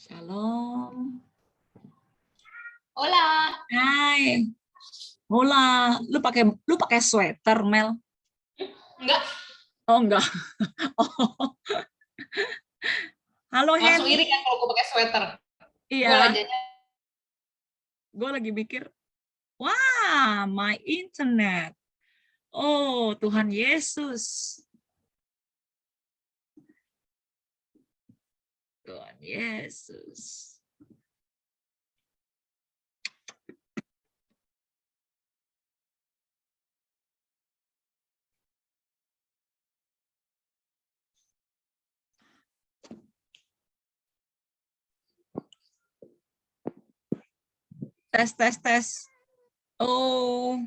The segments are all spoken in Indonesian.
Shalom. Hola. Hai. Hola. Lu pakai sweater, Mel? Enggak. Oh, enggak. Oh. Halo, Langsung Henny. iri kan kalau gue pakai sweater. Gue Iya. aja. Gue lagi mikir, wah, my internet. Oh, Tuhan Yesus. Tuhan Yesus. Tes. Oh.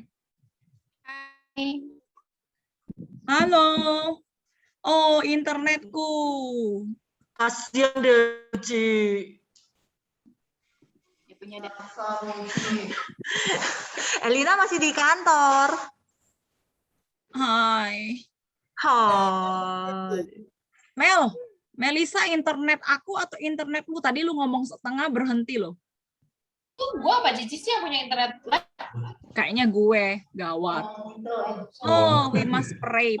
Hai. Halo. Oh, internetku. Kasian deh, Ci. Dia punya dia. Elina masih di kantor. Hai. Hai. Melisa, internet aku atau internetmu? Tadi lu ngomong setengah berhenti loh. Tuh gue apa Cici sih yang punya internet? Kayaknya gue, gawat. Oh, we must pray.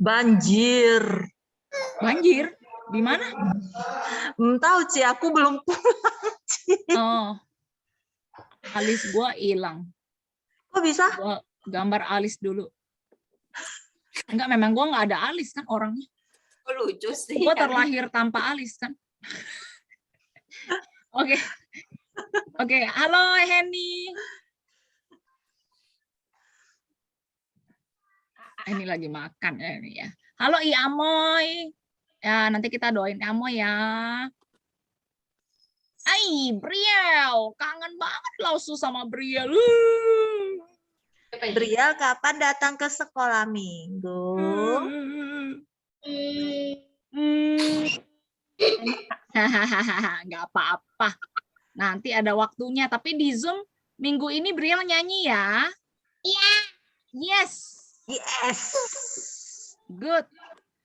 Banjir. Banjir? Di mana? Tahu, Ci, aku belum pulang, Ci. Oh, alis gue hilang. Kok bisa? Gue gambar alis dulu. Enggak, memang gue nggak ada alis kan orangnya. Lucu sih. Gue terlahir tanpa alis kan. Oke. Halo Henny. Ini lagi makan ya ini ya. Halo Iamoy. Ya, nanti kita doain Iamoy ya. Briel, kangen banget Lausu sama Briel. Briel kapan datang ke sekolah minggu? Nggak apa-apa. Nanti ada waktunya. Tapi di Zoom minggu ini Briel nyanyi ya? Iya. Yes. Good.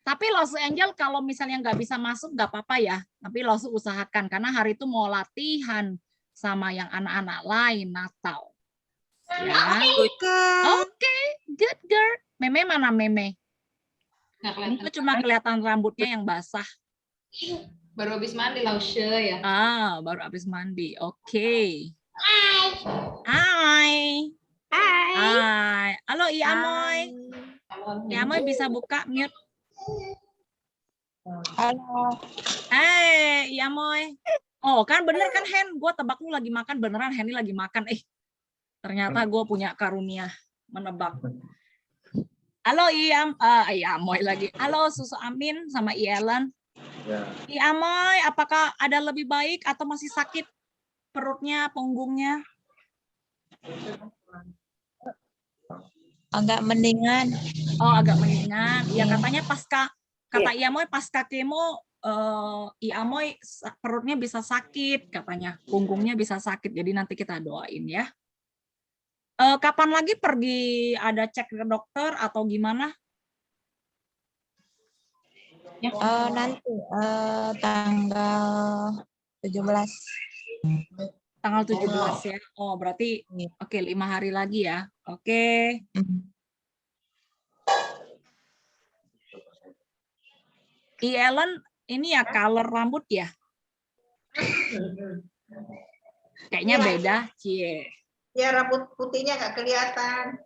Tapi Los Angel kalau misalnya nggak bisa masuk nggak apa-apa ya. Tapi Los usahakan karena hari itu mau latihan sama yang anak-anak lain Natal. Ya. Oke. Good girl. Meme mana Meme? Ini cuma kelihatan rambutnya yang basah. Baru habis mandi Lause ya. Baru habis mandi. Oke. Hai. Halo Iamoy. Iamoy bisa buka mute. Halo. Iamoy. Oh, kan bener kan Hen? Gue tebak lu lagi makan, beneran Henny lagi makan. Ternyata gue punya karunia menebak. Halo Iamoy lagi. Halo Susu Amin sama Ielen. Ya. Iamoy, apakah ada lebih baik atau masih sakit perutnya, punggungnya? Agak mendingan. Oh, agak mendingan. Ya katanya kata Iamoy pasca kemo Iamoy perutnya bisa sakit katanya, punggungnya bisa sakit. Jadi nanti kita doain ya. Kapan lagi pergi ada cek ke dokter atau gimana? Nanti tanggal 17. Tanggal 17 ya. Oh, berarti oke 5 hari lagi ya. Oke. Ellen ini ya color rambut ya? Kayaknya beda, Cie. Ya, rambut putihnya nggak kelihatan.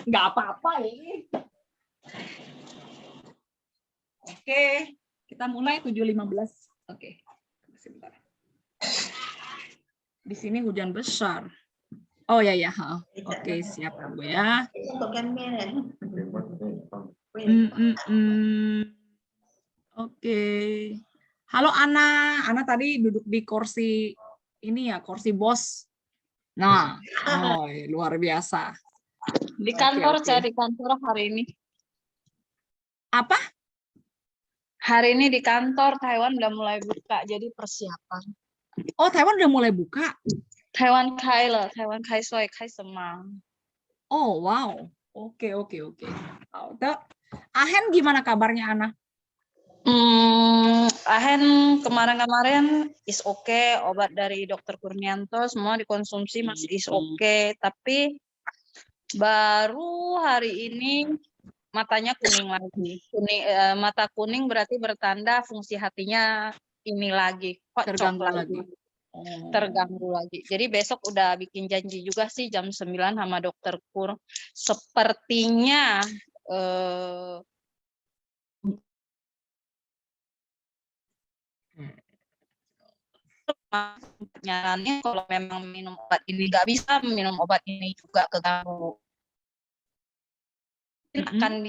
Nggak apa-apa ini. Oke, kita mulai 7.15. Oke, sebentar. Di sini hujan besar. Oh ya. Oke, siap Bu ya. Oke. Halo Ana tadi duduk di kursi ini ya, kursi bos. Nah, luar biasa. Di kantor, Oke. di kantor hari ini. Apa? Hari ini di kantor Taiwan udah mulai buka, jadi persiapan. Oh, Taiwan udah mulai buka. Taiwan Kai Soi Kai Semang. Oh, wow. Oke. Ahen gimana kabarnya Ana? Ahen kemarin-kemarin is okay, obat dari Dokter Kurnianto semua dikonsumsi masih is okay, tapi baru hari ini matanya kuning lagi. Mata kuning berarti bertanda fungsi hatinya ini lagi, kok Terganggu coklat lagi. terganggu lagi. Jadi besok udah bikin janji juga sih jam 9 sama Dokter Kur. Sepertinya nyarannya kalau memang minum obat ini nggak bisa, minum obat ini juga keganggu. Akan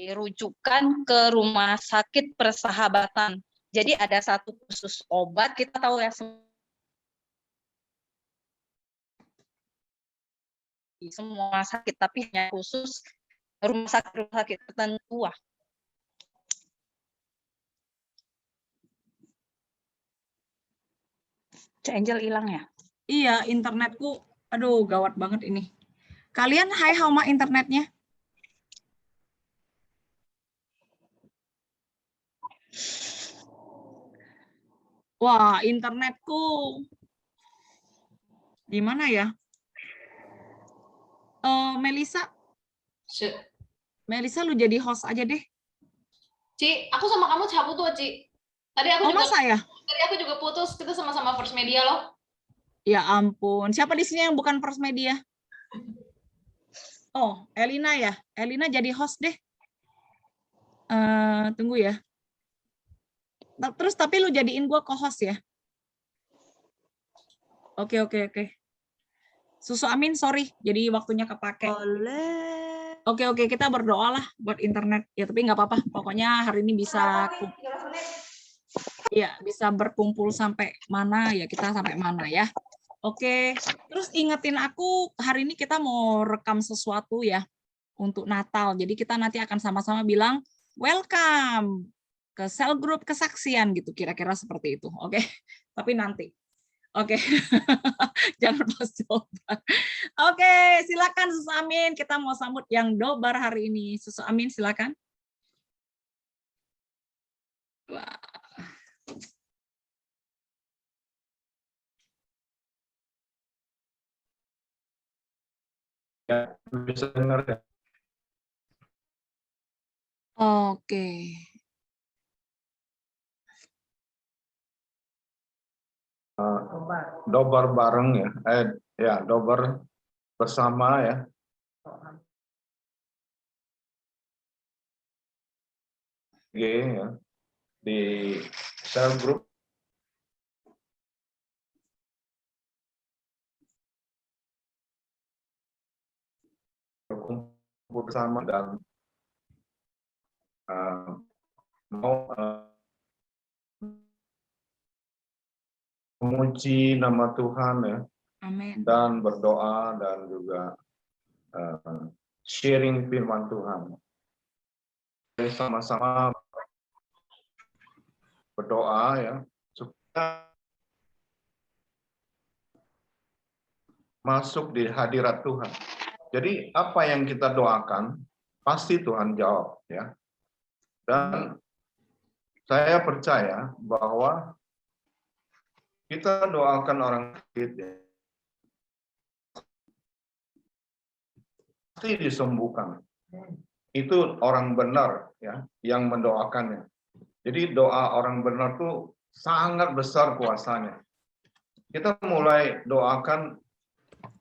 dirujukan ke rumah sakit persahabatan. Jadi ada satu khusus obat, kita tahu ya semua sakit, tapi hanya khusus rumah sakit tertentu. Cak Angel hilang ya? Iya, internetku, aduh gawat banget ini. Kalian hai sama internetnya? Wah, internetku gimana ya? Melisa, Melisa lu jadi host aja deh. Ci, aku sama kamu cabut tuh, Ci. Tadi Oh, masa ya? Tadi aku juga putus, kita sama-sama First Media loh. Ya ampun, siapa di sini yang bukan First Media? Oh, Elina ya. Elina jadi host deh. Tunggu ya. Terus tapi lu jadiin gua co-host ya? Oke. Susu Amin, sorry. Jadi waktunya kepake. Boleh. Oke, kita berdoa lah buat internet. Ya, tapi nggak apa-apa. Pokoknya hari ini bisa bisa berkumpul sampai mana, ya kita sampai mana ya. Oke, terus ingetin aku, hari ini kita mau rekam sesuatu ya untuk Natal. Jadi kita nanti akan sama-sama bilang, welcome ke sel grup kesaksian gitu, kira-kira seperti itu. Oke, tapi nanti. Oke, jangan pas coba. Oke, silakan Susu Amin. Kita mau sambut yang dobar hari ini. Susu Amin, silakan. Wah. Ya, bisa dengar ya. Oke. Dobar bareng ya. Dobar bersama ya. Ya, di sel grup berkumpul bersama dan mau memuji nama Tuhan ya. Amin. Dan berdoa dan juga sharing firman Tuhan. Jadi sama-sama berdoa ya supaya masuk di hadirat Tuhan. Jadi apa yang kita doakan pasti Tuhan jawab ya. Dan saya percaya bahwa kita doakan orang sakit ya, pasti disembuhkan. Itu orang benar ya yang mendoakannya. Jadi doa orang benar itu sangat besar kuasanya. Kita mulai doakan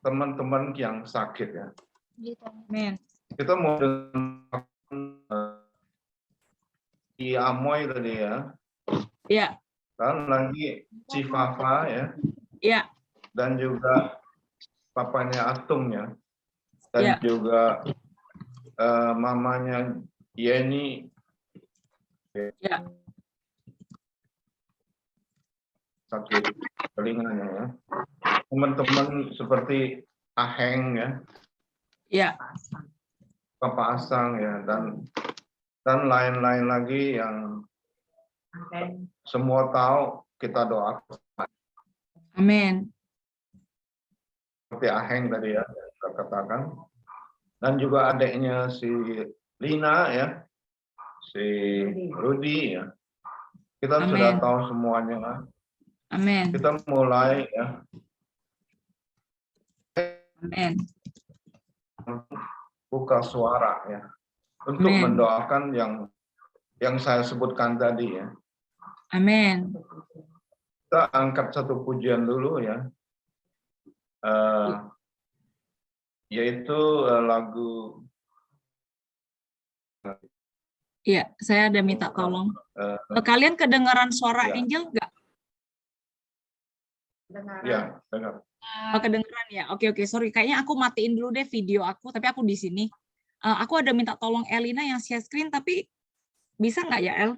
teman-teman yang sakit ya. Amin. Kita mau di Amoy tadi ya. Iya. Dan lagi Cifafa ya. Iya. Dan juga papanya Atung ya. Dan Ya. juga mamanya Yeni. Ya. Sakit telinganya ya. Teman-teman seperti Aheng ya. Ya. Papa Asang ya dan lain-lain lagi yang semua tahu kita doakan. Amin. Seperti Aheng tadi ya kita katakan. Dan juga adiknya si Lina ya. si Rudi ya. Kita sudah Amin. tahu semuanya. Amin. Kita mulai ya Amin. buka suara ya untuk Amin. mendoakan yang saya sebutkan tadi ya. Amin. Kita angkat satu pujian dulu ya. Yaitu lagu Iya, saya ada minta tolong. Kalian kedengaran suara ya. Angel nggak? Ya, dengar. Oh, kedengeran ya. Oke, sorry. Kayaknya aku matiin dulu deh video aku, tapi aku di sini. Aku ada minta tolong Elina yang share screen, tapi bisa nggak ya, El?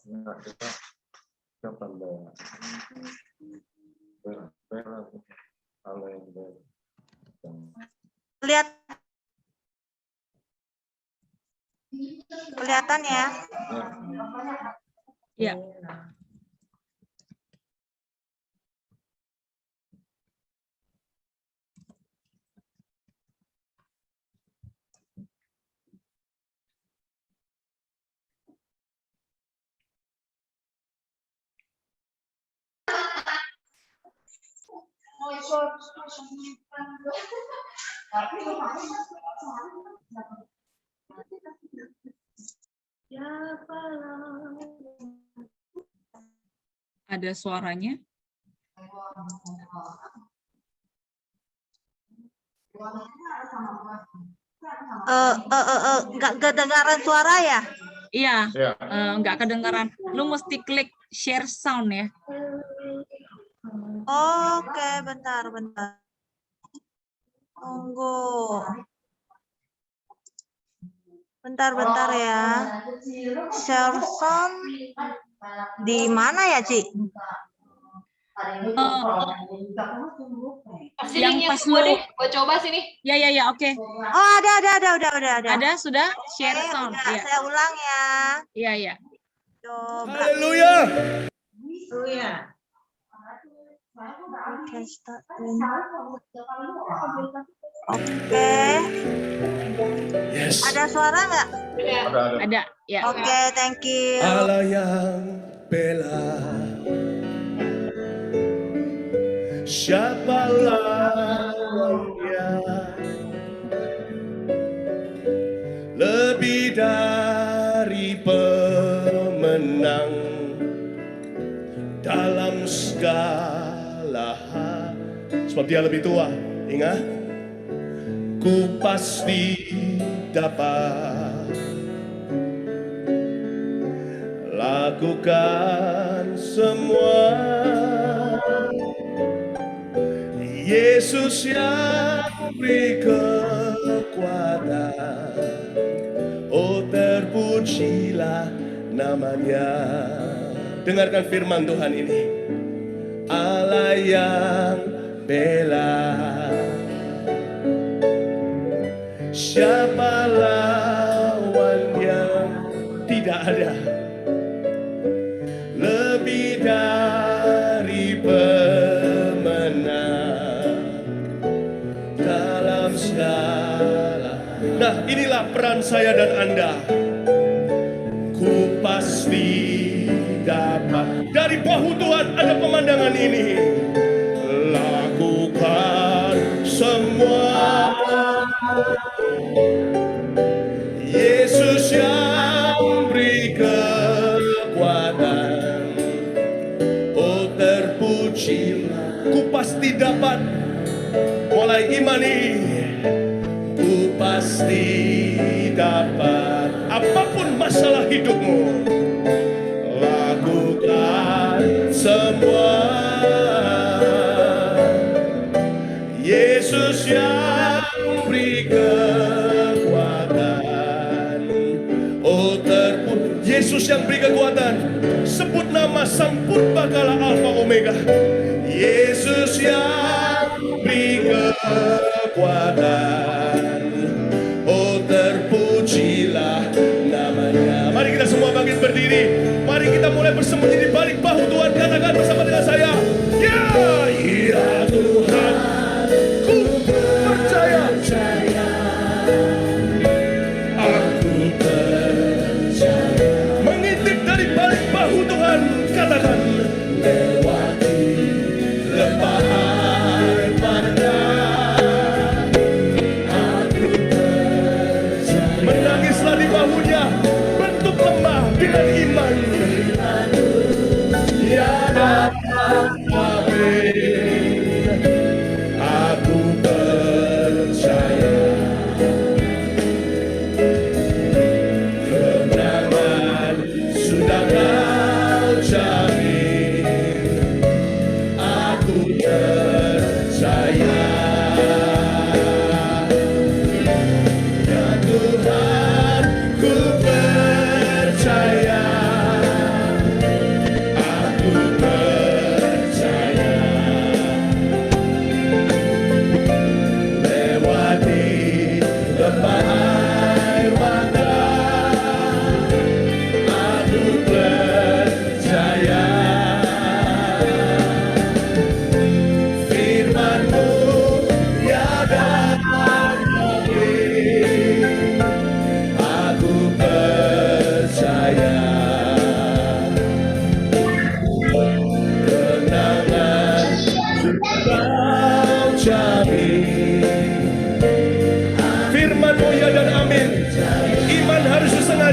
Nah, kita tambah Kelihatan ya. Iya. Ada suaranya? Nggak kedengaran suara ya? Iya, Ya. nggak kedengaran. Lu mesti klik share sound ya. Oke, bentar. Tunggu. Bentar ya. Share sound di mana ya, Ci? Kasih Yang linknya pas ke gue lu- deh, gue coba sini. Ya, oke. Oh, ada. Ada sudah share Oke, sound. udah, Iya, saya ulang ya. iya. Coba. Haleluya. Can start in. Oke. Yes. Ada suara nggak? Ada. Ada, ya. Oke, thank you. Allah yang bela. Siapa lawannya? Lebih dari pemenang dalam segala hal. Sebab dia lebih tua, ingat. Ku pasti dapat lakukan semua. Yesus yang beri kekuatan, oh terpujilah namanya. Dengarkan firman Tuhan ini. Allah yang bela. Siapa lawannya? Tidak ada. Lebih dari pemenang dalam segala. Nah, inilah peran saya dan Anda. Ku pasti dapat. Dari bahu Tuhan ada pemandangan ini. Lakukan semua. Yesus yang beri kekuatan, oh terpujilah. Ku pasti dapat. Mulai imani. Ku pasti dapat. Apapun masalah hidupmu, lakukan semua. Yesus yang beri kekuatan, oh terpuji. Yesus yang beri kekuatan. Sebut nama Sang Purbakala Alfa Omega. Yesus yang beri kekuatan, oh terpujilah namanya. Mari kita semua bangkit berdiri. Mari kita mulai bersembunyi di balik bahu Tuhan. Katakan bersama dengan saya.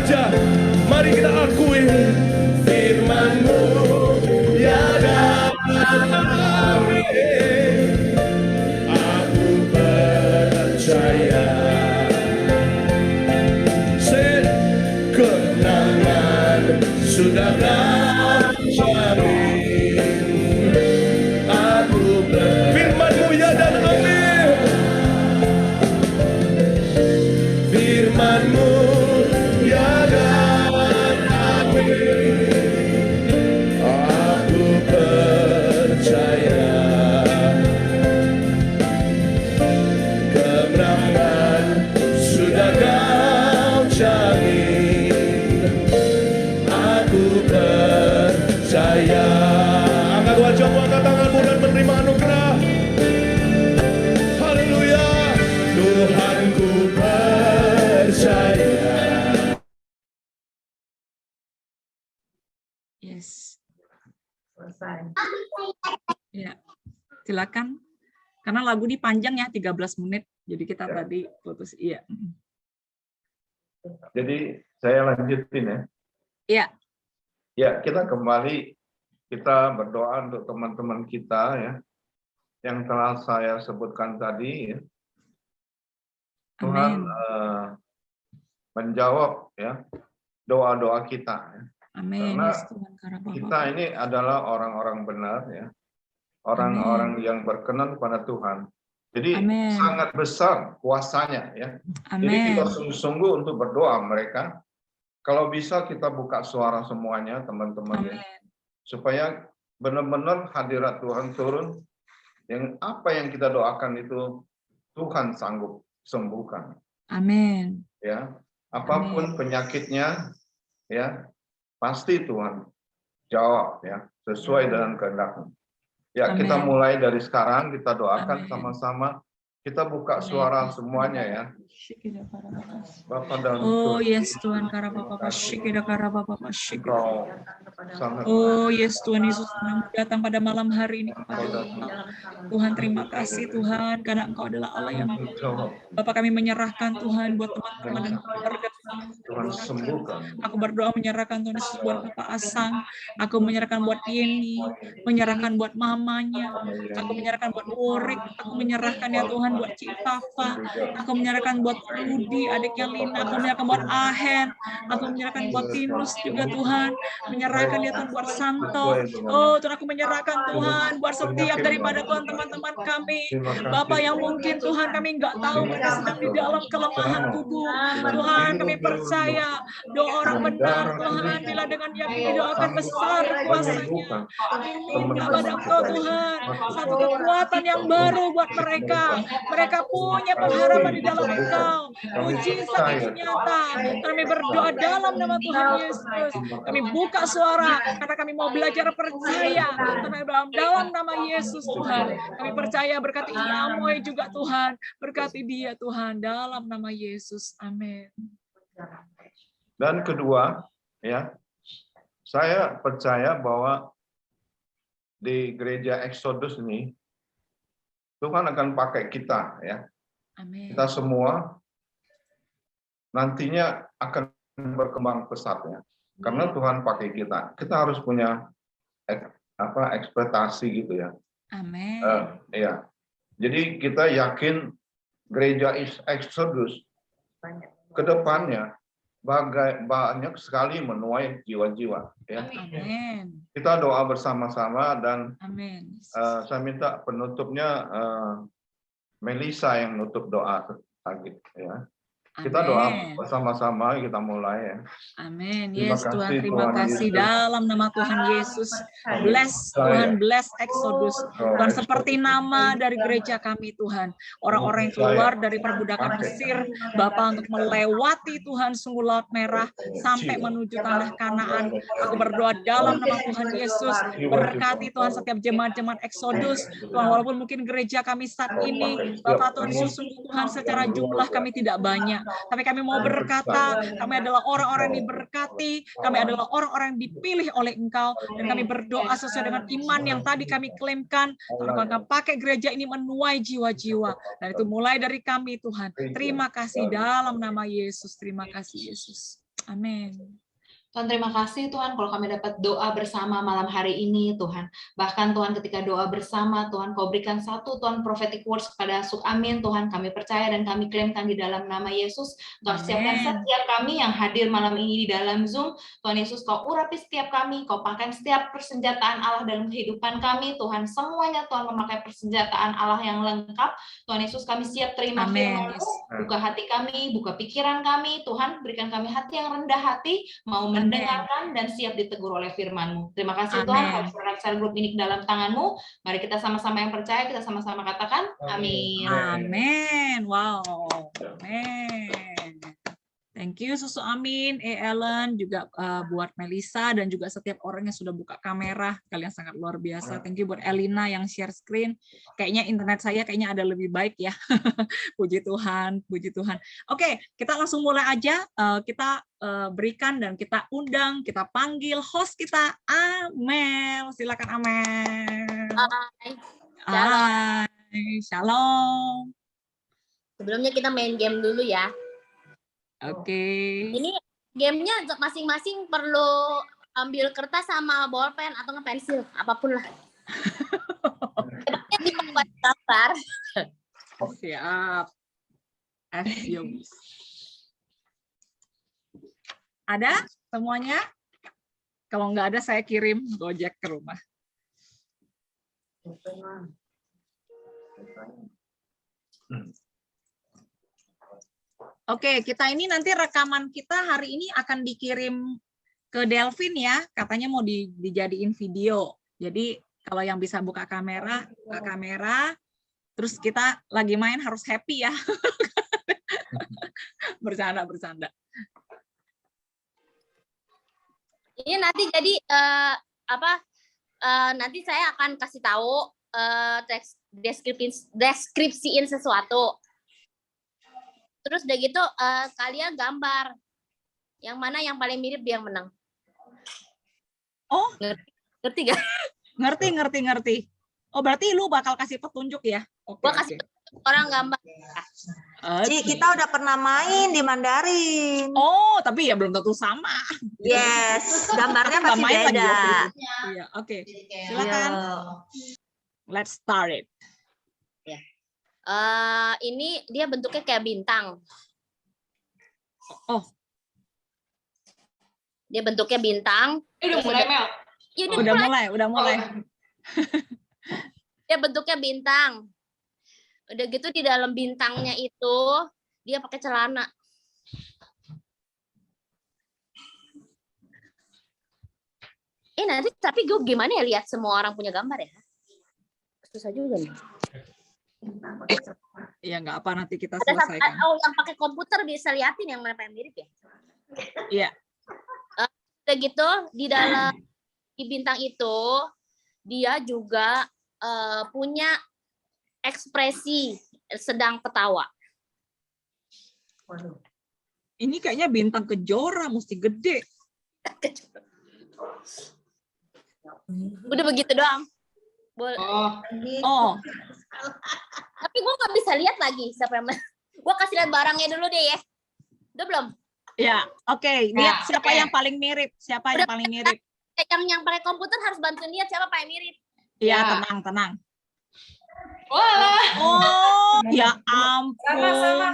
bekerja. Mari kita akui firman-Mu ya damai. Aku percaya kemenangan sudah Kau jamin. Aku firman-Mu ya dan amin. Firman-Mu ya dan amin. Aku percaya kemenangan sudah Kau jamin. Aku percaya. Angkat wajahmu, angkat tanganmu dan menerima anugerah. Haleluya. Tuhanku percaya. Yes. Selesai. Ya. Silakan. Karena lagu ini panjang ya, 13 menit. Jadi kita Ya. tadi putus. Iya. Jadi saya lanjutin ya. Iya. Ya, kita kembali, kita berdoa untuk teman-teman kita ya, yang telah saya sebutkan tadi ya. Tuhan Amin. menjawab ya doa-doa kita. Ya. Amin. Karena Yes, Tuhan, karena Bapa. Kita ini adalah orang-orang benar ya, orang-orang yang berkenan pada Tuhan. Jadi Amin. sangat besar kuasanya ya. Jadi Amin. kita sungguh-sungguh untuk berdoa mereka. Kalau bisa kita buka suara semuanya teman-teman ya, Amin. supaya benar-benar hadirat Tuhan turun. Yang apa yang kita doakan itu Tuhan sanggup sembuhkan Amin. ya. Apapun penyakitnya ya, pasti Tuhan jawab ya sesuai dengan kehendak-Nya. Ya, kita Amin. mulai dari sekarang, kita doakan Amin. sama-sama. Kita buka Amin. suara semuanya ya. Bapa dan Oh Tuhan, yes Tuhan, karena Bapa Syikida karena Bapa Syikida. Engkau sangat Oh yes Tuhan Yesus datang pada malam hari ini kepada Engkau. Tuhan terima kasih Tuhan karena Engkau adalah Allah yang menjawab. Bapak kami menyerahkan Tuhan buat teman-teman dan keluarga. Tuhan sembuhkan. Aku berdoa menyerahkan Tuhan Yesus buat Bapak Asang. Aku menyerahkan buat Yeni, menyerahkan buat mamanya. Aku menyerahkan buat Worik. Aku menyerahkan ya Tuhan buat Cifafa. Aku menyerahkan buat Rudi, adiknya Lina. Aku menyerahkan buat Ahen. Aku menyerahkan buat Tinus juga Tuhan. Menyerahkan ya Tuhan buat Santo. Oh Tuhan, aku menyerahkan Tuhan buat setiap daripada Tuhan teman-teman kami. Bapak yang mungkin Tuhan kami nggak tahu mereka sedang di dalam kelemahan tubuh. Tuhan kami percaya doa orang benar Tuhan bila dengan yakin didoakan besar kuasanya. Minta pada Engkau Tuhan satu kekuatan yang baru buat mereka. Mereka punya pengharapan di dalam Engkau. Mujizat itu nyata. Kami berdoa dalam nama Tuhan Yesus. Kami buka suara karena kami mau belajar percaya. Karena dalam nama Yesus Tuhan. Kami percaya berkati Amoy juga Tuhan. Berkati dia Tuhan dalam nama Yesus. Amin. Dan kedua, ya, saya percaya bahwa di gereja Exodus ini Tuhan akan pakai kita, ya. Amin. Kita semua nantinya akan berkembang pesat, ya. Karena Tuhan pakai kita. Kita harus punya ekspektasi gitu ya. Amin. Ya. Jadi kita yakin gereja Exodus ke depannya banyak sekali menuai jiwa-jiwa ya. Amin. Kita doa bersama-sama dan Amin. saya minta penutupnya Melisa yang nutup doa lagi ya. Kita doa Amin. bersama-sama, kita mulai ya. Amin. Terima Yes Tuhan, kasih, terima Tuhan kasih Yesus. dalam nama Tuhan Yesus. Bless Tuhan, bless Exodus. Tuhan seperti nama dari gereja kami Tuhan. Orang-orang yang keluar dari perbudakan Mesir, Bapa untuk melewati Tuhan sungguh laut merah sampai menuju tanah Kanaan. Aku berdoa dalam nama Tuhan Yesus. Berkati Tuhan setiap jemaat-jemaat Exodus. Tuhan walaupun mungkin gereja kami saat ini, Bapak Tuhan Yesus sungguh Tuhan secara jumlah kami tidak banyak. Tapi kami mau berkata, kami adalah orang-orang yang diberkati, kami adalah orang-orang yang dipilih oleh Engkau, dan kami berdoa sesuai dengan iman yang tadi kami klaimkan, Tuhan akan pakai gereja ini menuai jiwa-jiwa, dan itu mulai dari kami Tuhan. Terima kasih dalam nama Yesus, terima kasih Yesus. Amin. Tuhan, terima kasih Tuhan kalau kami dapat doa bersama malam hari ini Tuhan. Bahkan Tuhan ketika doa bersama Tuhan, Kau berikan satu Tuhan prophetic words kepada Suk Amin Tuhan. Kami percaya dan kami klaimkan di dalam nama Yesus. Tuhan, siapkan Amin. setiap kami yang hadir malam ini di dalam Zoom. Tuhan Yesus, Kau urapi setiap kami, Kau pakai setiap persenjataan Allah dalam kehidupan kami Tuhan. Semuanya Tuhan memakai persenjataan Allah yang lengkap. Tuhan Yesus, kami siap terima Amin. firman-Mu. Buka hati kami, buka pikiran kami Tuhan. Berikan kami hati yang rendah hati, mau Amin. mendengarkan dan siap ditegur oleh firman-Mu. Terima kasih Tuhan, Amin. kami serahkan grup ini ke dalam tangan-Mu. Mari kita sama-sama yang percaya, kita sama-sama katakan amin. Amin. Wow. Amin. Thank you Susu Amin, Ellen, juga buat Melissa dan juga setiap orang yang sudah buka kamera. Kalian sangat luar biasa. Thank you buat Elina yang share screen. Kayaknya internet saya kayaknya ada lebih baik ya. Puji Tuhan, puji Tuhan. Oke, kita langsung mulai aja. Kita berikan dan kita undang, kita panggil host kita, Amel. Silakan Amel. Hai. Hai, shalom. Sebelumnya kita main game dulu ya. Oke. Ini gamenya masing-masing perlu ambil kertas sama bolpen atau pensil, apapun lah. Hebatnya bisa buat gambar. Siap. As you wish. Ada semuanya? Kalau nggak ada, saya kirim Gojek ke rumah. Oke, kita ini nanti rekaman kita hari ini akan dikirim ke Delvin ya. Katanya mau dijadiin video. Jadi kalau yang bisa buka kamera, buka kamera. Terus kita lagi main harus happy ya. Bercanda. Ini nanti jadi nanti saya akan kasih tahu deskripsiin sesuatu. Terus udah gitu kalian gambar. Yang mana yang paling mirip dia yang menang. Oh, Ngerti gak? ngerti. Oh, berarti lu bakal kasih petunjuk ya? Oke. Gua kasih orang gambar. Ci, kita udah pernah main di Mandarin. Oh, tapi ya belum tentu sama. Yes, gambarnya pasti Main lagi beda. waktu itu. Iya, oke. Silakan. Let's start it. Ini dia bentuknya kayak bintang. Oh. Dia bentuknya bintang. Udah mulai Mel. Ya, Udah mulai. Dia bentuknya bintang. Udah gitu di dalam bintangnya itu dia pakai celana. Nanti tapi gue gimana ya lihat semua orang punya gambar ya? Susah juga nih. Iya, nggak apa, nanti kita Ada satu, selesaikan. yang pakai komputer bisa liatin yang mana yang mirip ya? Iya. Udah gitu di dalam di bintang itu dia juga punya ekspresi sedang ketawa. Ini kayaknya bintang kejora, mesti gede. Udah begitu doang. Boleh. Oh, Tapi gue nggak bisa lihat lagi siapa yang gue kasih lihat barangnya dulu deh ya. Udah belum? ya, oke. Lihat siapa yang paling mirip. Siapa yang Udah, paling mirip? Yang pakai komputer harus bantuin lihat siapa paling mirip. Iya, Ya. tenang. Wah, Oh, ya ampun. Sama.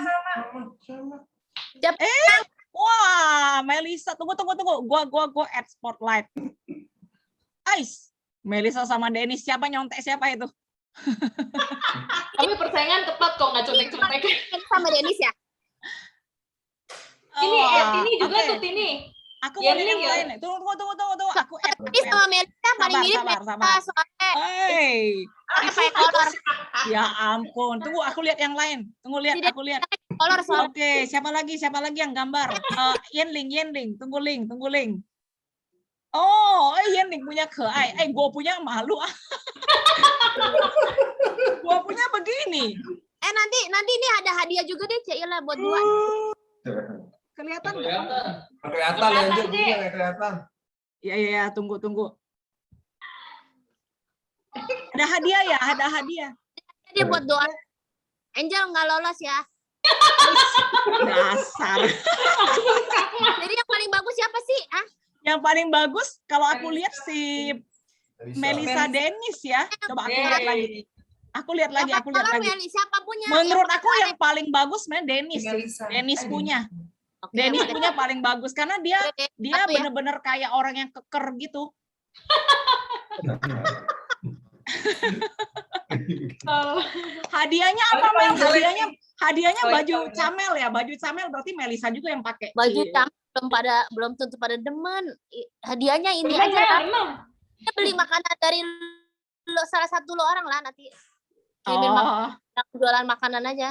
Wah, Melissa, tunggu. Gua add spotlight. Guys, Melissa sama Dennis, siapa nyontek siapa itu? kami persaingan ketat kok, nggak contek-contek. Sama Dennis ya. Ini juga oke. tuh Tini. Aku Ya, mau lihat yang ini, lain. Tunggu. Aku add. Ini sama Melissa paling mirip Sabar. soalnya Hey, pakai kolor. ya ampun. Tunggu, aku lihat yang lain. Aku lihat. Kolor soalnya. Oke, siapa lagi yang gambar? Yenling. Tunggu Ling. Oh, Yenling punya keai. Gua punya malu. Gua punya begini. Nanti ini ada hadiah juga deh Cila buat dua. Kelihatan nggak? Kelihatan Angel, kelihatan. Ya, tunggu. Ada hadiah ya, ada hadiah. Dia buat doa. Angel nggak lolos ya. Dasar. Jadi yang paling paling bagus kalau aku lihat si Melisa Dennis ya. Coba aku lihat lagi. Aku lihat lagi. Siapa punya? Menurut aku yang paling bagus sebenarnya Dennis sih. Dennis punya. Oke, Dennis boleh. punya paling bagus karena dia Satu ya. bener-bener kayak orang yang keker gitu. Hadiahnya apa, Mel? Hadiahnya baju camel ya. Baju camel berarti Melisa juga yang pakai. Baju Iya. camel belum tentu pada demen. Hadiahnya ini aja ya. Kita beli makanan dari salah satu lo orang lah nanti. Kirimin makanan, jualan makanan aja.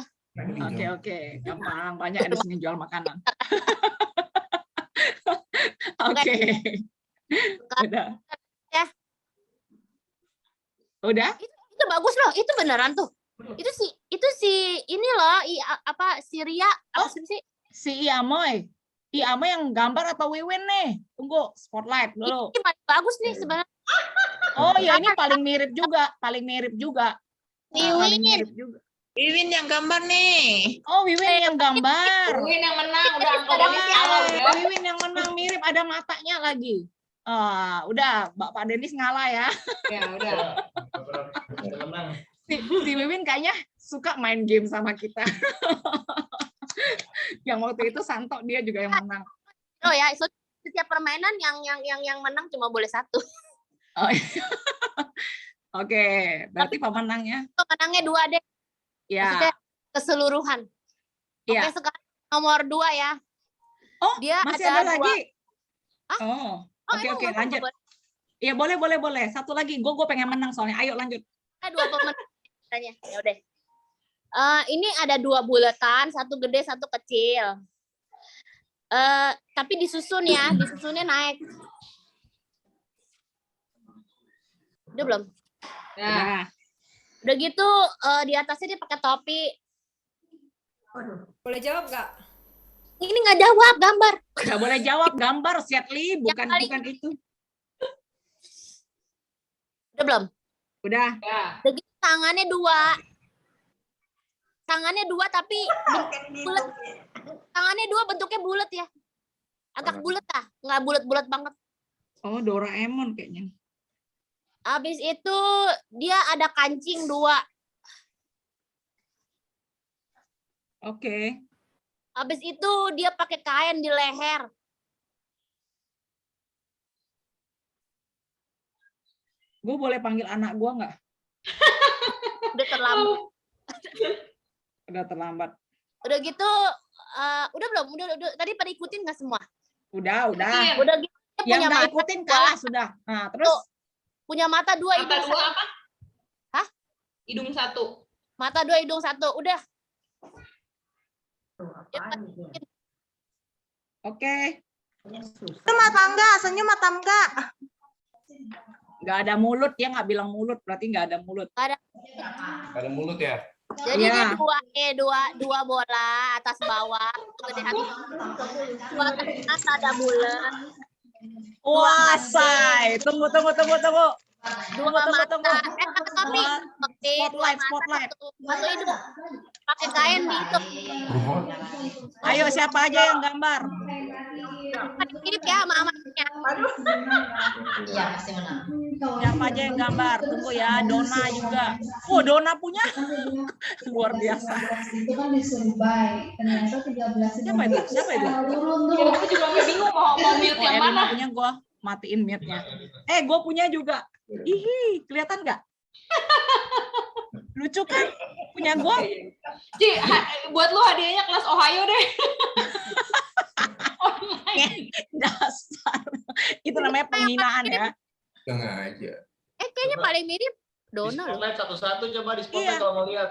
Oke. Gampang. Banyak di sini jual makanan. Oke. Udah. Ya. Udah? Itu bagus loh, itu beneran tuh. Itu si ini loh, si Ria, apa sih? Si Iamoy. Iamoy yang gambar atau Wiwin nih? Tunggu, spotlight dulu. Ini paling bagus nih sebenarnya. Oh ya, ini paling mirip juga. Paling mirip juga. Wiwin yang gambar nih. Oh, Wiwin yang gambar. Wiwin yang menang, udah angka Wah, Denis kalah udah. Wiwin yang menang mirip, ada matanya lagi. Udah, Bapak Denis ngalah ya. Ya, udah. Si Wiwin kayaknya suka main game sama kita. Yang waktu itu Santo dia juga yang menang. Oh ya, setiap permainan yang menang cuma boleh satu. Oh, iya. Oke, berarti pemenangnya. Menangnya 2 deh. Ya. Maksudnya keseluruhan. Iya. Oke, sekarang nomor 2 ya. Oh, Dia masih ada ada 2. lagi. Hah? Oh, oke, emang lanjut. boleh. Iya, boleh. Satu lagi, gue pengen menang soalnya. Ayo lanjut. Ada 2 pemenang. Ya udah. Ini ada 2 buletan, satu gede, satu kecil. Tapi disusun ya, disusunnya naik. Udah belum? Nah, Udah gitu di atasnya dia pakai topi. Boleh jawab nggak? Ini nggak jawab gambar. nggak boleh jawab gambar, Setli, bukan itu. Udah belum? Udah. Ya. Udah gitu tangannya 2. Tangannya 2 tapi bulat. Tangannya 2 bentuknya bulat ya. Agak bulat lah, nggak bulat-bulat banget. Oh, Doraemon kayaknya. Habis itu dia ada kancing 2. Oke. Habis itu dia pakai kain di leher. Gue boleh panggil anak gue nggak? Udah terlambat. Udah terlambat. Udah gitu, udah belum? Udah. Tadi pada ikutin nggak semua? Udah. Udah gitu dia Yang punya nggak mata ikutin 2. kalah sudah. Nah, terus Punya mata 2, Mata hidung 2 1. apa? Hah? Hidung 1. Mata 2, hidung 1. Udah. oke. Itu mata enggak, senyum mata enggak. Nggak ada mulut, dia nggak bilang mulut, berarti nggak ada mulut. Gak ada mulut ya? Jadi Iya. dia dua bola atas bawah. Gede hati. 2 atas ada bulat. Wah, say. Tunggu. 2 mata. Tunggu. Tapi oke, 2 Spotlight. mata. 1 hidung. Pakai kain di itu. Ayo, siapa aja yang gambar? Mirip ya sama amatnya. Siapa aja yang gambar? Tunggu ya, Dona juga. Oh, Dona punya. Luar biasa. Itu kan disuruh baik. Ternyata 13 Siapa itu? Ya, aku juga bingung mau mute Oh, yang Erina mana. punya, gue matiin mute-nya. Gue punya juga. Ih, kelihatan nggak? Lucu kan? Punya gue. Ci, buat lu hadiahnya kelas Ohio deh. Dasar. Itu namanya penghinaan ya. Sengaja. Kayaknya paling mirip Dona loh. Spotlight satu-satu coba di spotlight Iya. kalau mau lihat.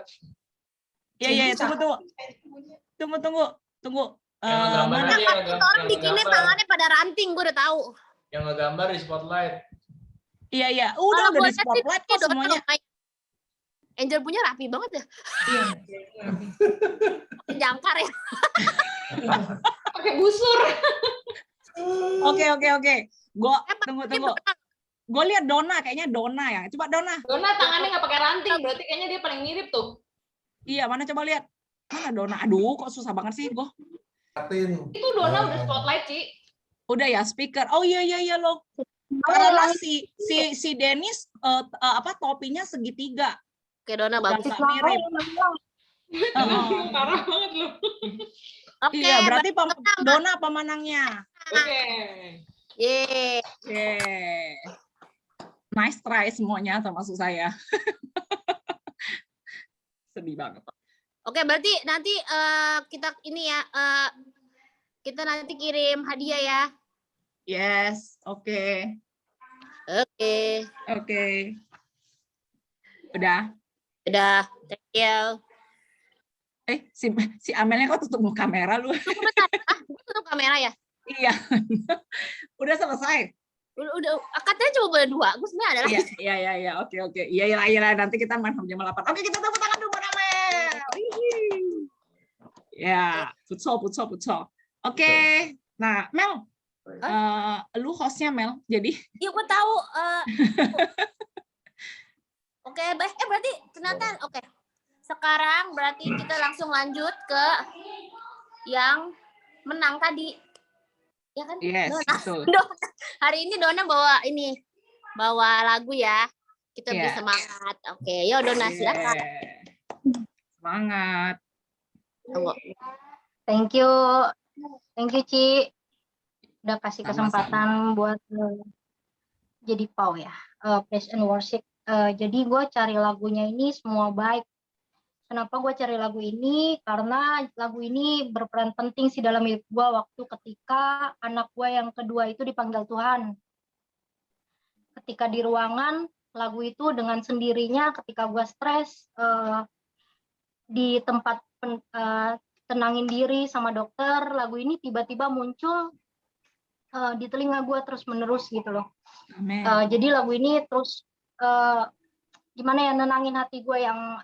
Iya, tunggu. Yang ngegambar Mana? aja, Orang bikinnya tangannya pada ranting, gue udah tahu. yang ngegambar di spotlight. Iya. Kalau Udah gue di lihat sih, spotlight kok Dona semuanya. lumayan. Angel punya rapi banget ya. Jangkar ya. Pakai busur. Oke. Gua tunggu. Gue lihat Dona, kayaknya Dona ya. Coba Dona. Dona tangannya nggak pakai ranting, berarti kayaknya dia paling mirip tuh. Iya, mana coba lihat. Mana Dona? Aduh, kok susah banget sih, Go. Atin. Itu Dona udah spotlight, Ci. Udah ya speaker. Oh iya loh. Karena si Dennis topinya segitiga. Oke, Dona Udah bagus. agak mirip. Parah banget loh. Oke, Iya, berarti Dona pemenangnya. Oke. Yeay. Nice try semuanya termasuk saya. Sedih banget. Oke, berarti nanti kita ini ya, kita nanti kirim hadiah ya. Yes, oke. Oke. Udah. Thank you. Si Amelnya kok tutup kamera lu? Tutup kamera ya? Iya. Udah selesai. Udah, katanya cuma boleh 2. Gue sebenarnya ada lagi. Iya. Oke. Iya, nanti kita main jam 8. Oke, kita tepuk tangan dulu buat Amel. Ya, pucol. Oke. Nah, Mel. Lu hostnya Mel. Jadi Iya, gue tahu. Oke, berarti ternyata oke. Sekarang berarti kita langsung lanjut ke yang menang tadi. Ya kan? yes, Dona. betul. Hari ini Dona bawa lagu ya. Kita beri Yeah. semangat. Oke, yo Dona silakan. Semangat. Tunggu. Thank you Ci, udah kasih Sama-sama. kesempatan buat jadi pau ya, praise and worship. Jadi gue cari lagunya ini Semua Baik. Kenapa gue cari lagu ini? Karena lagu ini berperan penting sih dalam hidup gue waktu ketika anak gue yang kedua itu dipanggil Tuhan. Ketika di ruangan, lagu itu dengan sendirinya ketika gue stres, di tempat tenangin diri sama dokter, lagu ini tiba-tiba muncul di telinga gue terus menerus gitu loh. Amen. Jadi lagu ini terus gimana ya, nenangin hati gue yang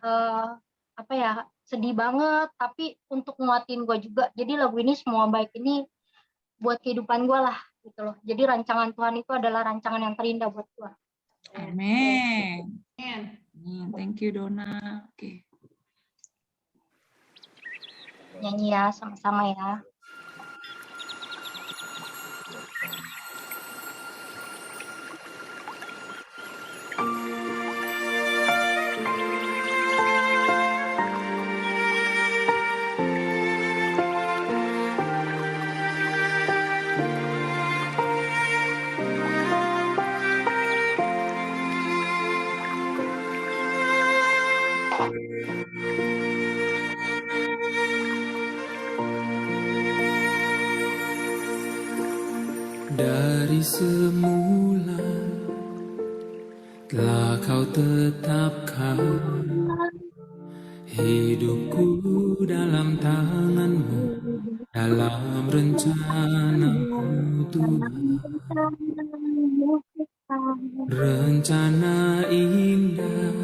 sedih banget, tapi untuk nguatin gue juga. Jadi lagu ini Semua Baik ini buat kehidupan gue lah gitu loh. Jadi rancangan Tuhan itu adalah rancangan yang terindah buat gue. Amen. Thank you Dona. Oke. Nyanyi ya sama-sama ya. Dari semula telah kau tetapkan hidupku dalam tanganmu, dalam rencanamu Tuhan. Rencana indah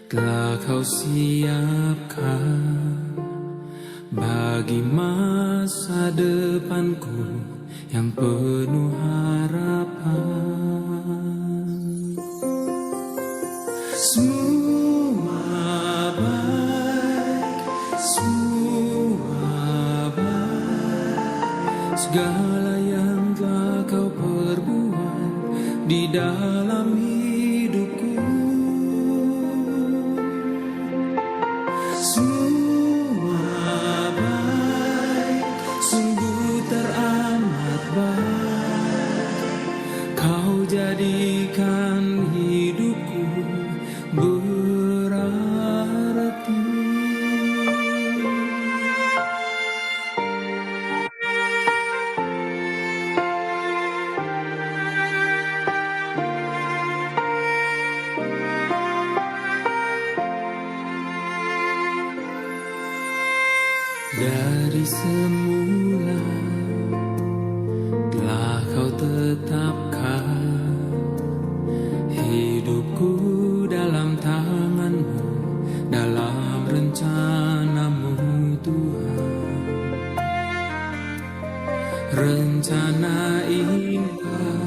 telah kau siapkan bagi masa depanku yang penuh harapan. Semua baik, segala yang telah kau perbuat di dalam hidupku. Semua baik, sungguh teramat baik. Kau jadikan hidupku berarti. Dari semula telah kau tetapkan hidupku dalam tanganmu, dalam rencanamu Tuhan. Rencana indah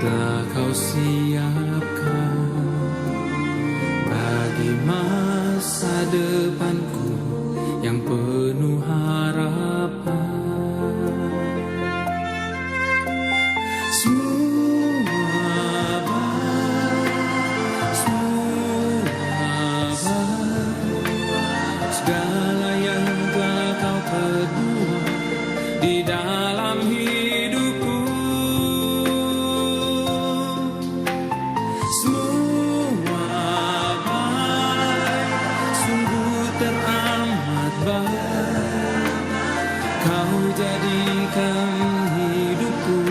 telah kau siapkan bagi masa depanku yang penuh harapan. jadikan hidupku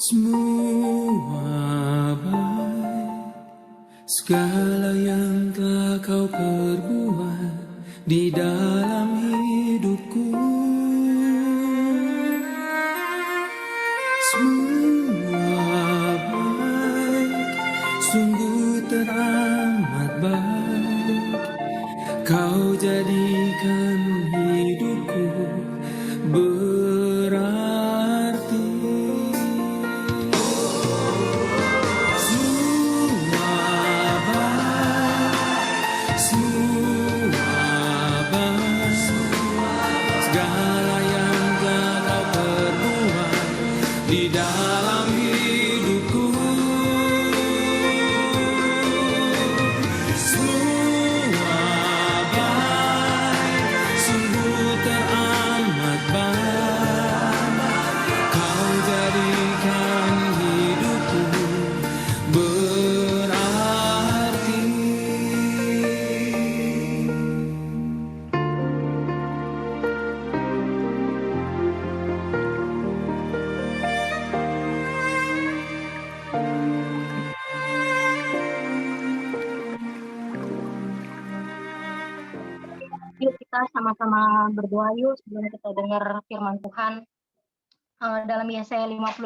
semua baik, segala yang telah kau perbuat di dalam hidupku, semua baik, sungguh teramat baik, kau jadikan hidupku berarti. Segala yang telah kau perbuat di dalam hidupku, semua baik, sungguh teramat baik, kau jadikan hidupku berarti. Yuk kita sama-sama berdoa yuk sebelum kita dengar firman Tuhan. Dalam Yesaya 55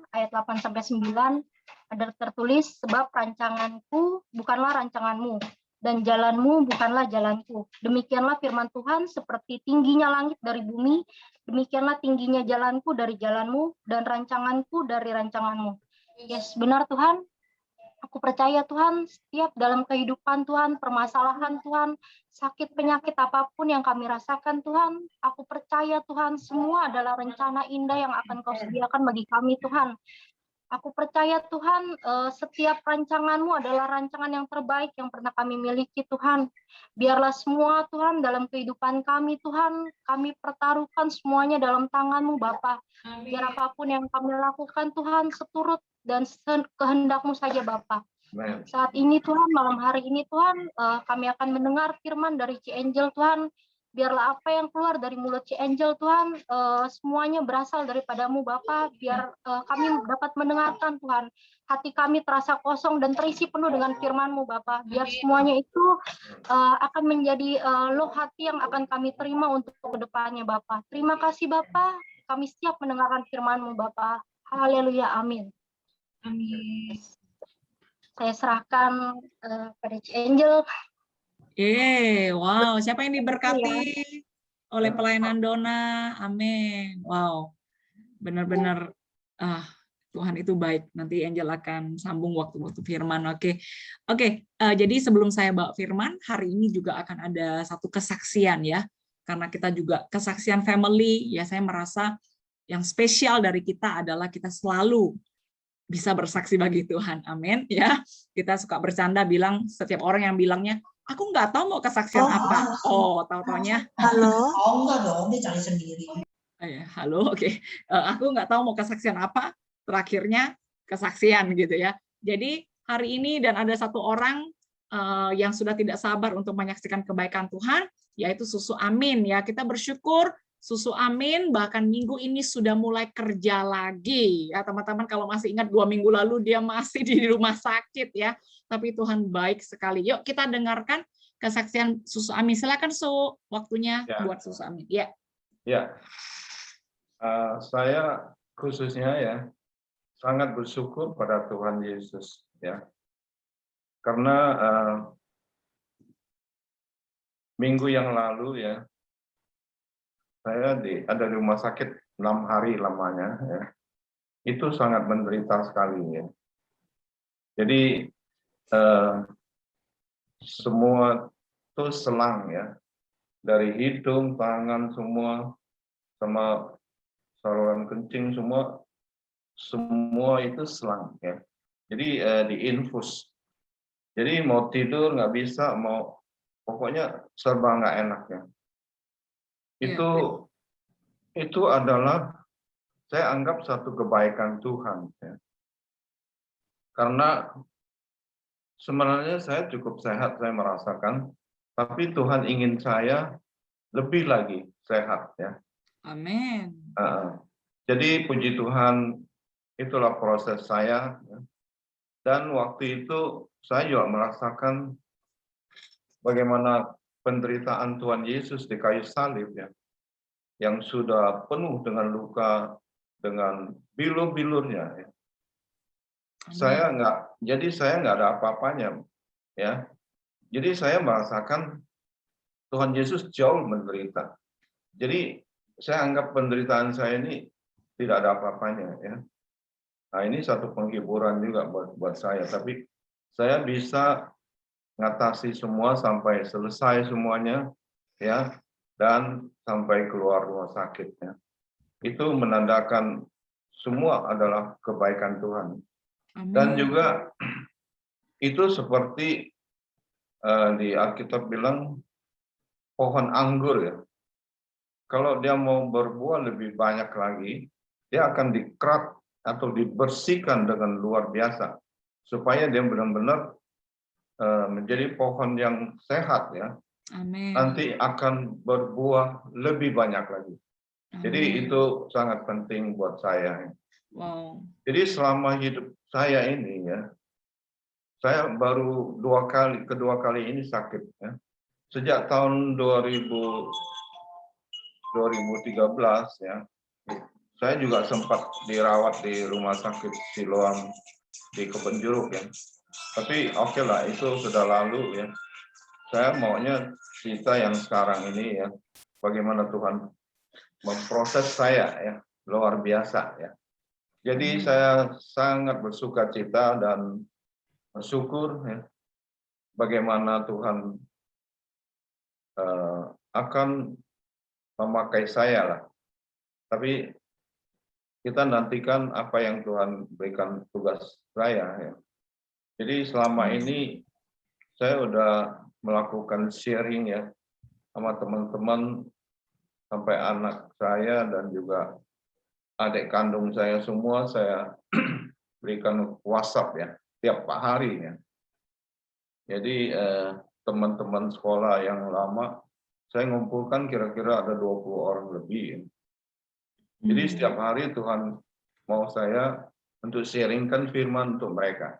ayat 8-9 ada tertulis, sebab rancanganku bukanlah rancanganmu dan jalanmu bukanlah jalanku. Demikianlah firman Tuhan, seperti tingginya langit dari bumi, demikianlah tingginya jalanku dari jalanmu dan rancanganku dari rancanganmu. Yes, benar Tuhan. Aku percaya Tuhan, setiap dalam kehidupan Tuhan, permasalahan Tuhan, sakit penyakit apapun yang kami rasakan Tuhan, aku percaya Tuhan, semua adalah rencana indah yang akan Kau sediakan bagi kami Tuhan. Aku percaya Tuhan, setiap rancangan-Mu adalah rancangan yang terbaik yang pernah kami miliki Tuhan. Biarlah semua Tuhan dalam kehidupan kami Tuhan, kami pertaruhkan semuanya dalam tangan-Mu Bapa. Biar apapun yang kami lakukan Tuhan seturut dan kehendak-Mu saja Bapa. Saat ini Tuhan, malam hari ini Tuhan, kami akan mendengar firman dari Ci Angel Tuhan. Biarlah apa yang keluar dari mulut Ci Angel Tuhan, semuanya berasal daripada-Mu Bapa. Biar kami dapat mendengarkan Tuhan. Hati kami terasa kosong dan terisi penuh dengan firman-Mu Bapa. Biar semuanya itu akan menjadi loh hati yang akan kami terima untuk kedepannya Bapa. Terima kasih Bapa, kami siap mendengarkan firman-Mu Bapa. Haleluya, amin. Amin. Saya serahkan pada Ci Angel. Wow, siapa yang diberkati oleh pelayanan Dona? Amin. Wow, benar-benar Tuhan itu baik. Nanti Angel akan sambung waktu-waktu firman. Oke. Jadi sebelum saya bawa firman, hari ini juga akan ada satu kesaksian ya. Karena kita juga kesaksian family, ya saya merasa yang spesial dari kita adalah kita selalu bisa bersaksi bagi Tuhan, amin ya. Kita suka bercanda bilang, setiap orang yang bilangnya, aku nggak tahu mau kesaksian apa. Tahu-taunya. Halo. Enggak dong, dia cari sendiri. Halo, oke. Aku nggak tahu mau kesaksian apa. Terakhirnya kesaksian gitu ya. Jadi hari ini dan ada satu orang yang sudah tidak sabar untuk menyaksikan kebaikan Tuhan, yaitu Susu Amin ya. Kita bersyukur. Susu Amin bahkan minggu ini sudah mulai kerja lagi ya teman-teman. Kalau masih ingat 2 minggu lalu dia masih di rumah sakit ya, tapi Tuhan baik sekali. Yuk kita dengarkan kesaksian Susu Amin. Silakan Su, waktunya buat Susu Amin ya. Saya khususnya ya sangat bersyukur pada Tuhan Yesus ya, karena minggu yang lalu ya saya ada di rumah sakit 6 hari lamanya ya. itu sangat menderita sekali ya. Jadi semua itu selang ya, dari hidung, tangan semua, sama saluran kencing semua itu selang ya. Jadi diinfus. Jadi mau tidur nggak bisa, mau pokoknya serba nggak enak ya. Itu adalah saya anggap satu kebaikan Tuhan ya. Karena sebenarnya saya cukup sehat, saya merasakan, tapi Tuhan ingin saya lebih lagi sehat ya. Amin. Jadi puji Tuhan, itulah proses saya ya. Dan waktu itu saya juga merasakan bagaimana penderitaan Tuhan Yesus di kayu salib ya, yang sudah penuh dengan luka, dengan bilur-bilurnya ya. Saya nggak ada apa-apanya ya. Jadi saya merasakan Tuhan Yesus jauh menderita. Jadi saya anggap penderitaan saya ini tidak ada apa-apanya ya. Nah, ini satu penghiburan juga buat saya, tapi saya bisa ngatasi semua sampai selesai semuanya ya, dan sampai keluar rumah sakit ya. Itu menandakan semua adalah kebaikan Tuhan. Dan juga itu seperti di Alkitab bilang pohon anggur ya. Kalau dia mau berbuah lebih banyak lagi, dia akan dikerat atau dibersihkan dengan luar biasa supaya dia benar-benar menjadi pohon yang sehat ya. Amin. Nanti akan berbuah lebih banyak lagi. Jadi itu sangat penting buat saya. Wow. Jadi selama hidup saya ini ya, saya baru kedua kali ini sakit ya. Sejak tahun 2013 ya, saya juga sempat dirawat di rumah sakit Siloam di Kebonjeruk ya. Tapi oke lah, itu sudah lalu ya. Saya maunya cerita yang sekarang ini ya, bagaimana Tuhan memproses saya ya, luar biasa ya. Jadi saya sangat bersuka cita dan bersyukur ya, bagaimana Tuhan akan memakai saya lah. Tapi kita nantikan apa yang Tuhan berikan tugas saya ya. Jadi selama ini saya udah melakukan sharing ya sama teman-teman, sampai anak saya dan juga adik kandung saya semua saya berikan WhatsApp ya tiap hari ya. Jadi teman-teman sekolah yang lama saya ngumpulkan kira-kira ada 20 orang lebih ya. Jadi setiap hari Tuhan mau saya untuk sharingkan firman untuk mereka.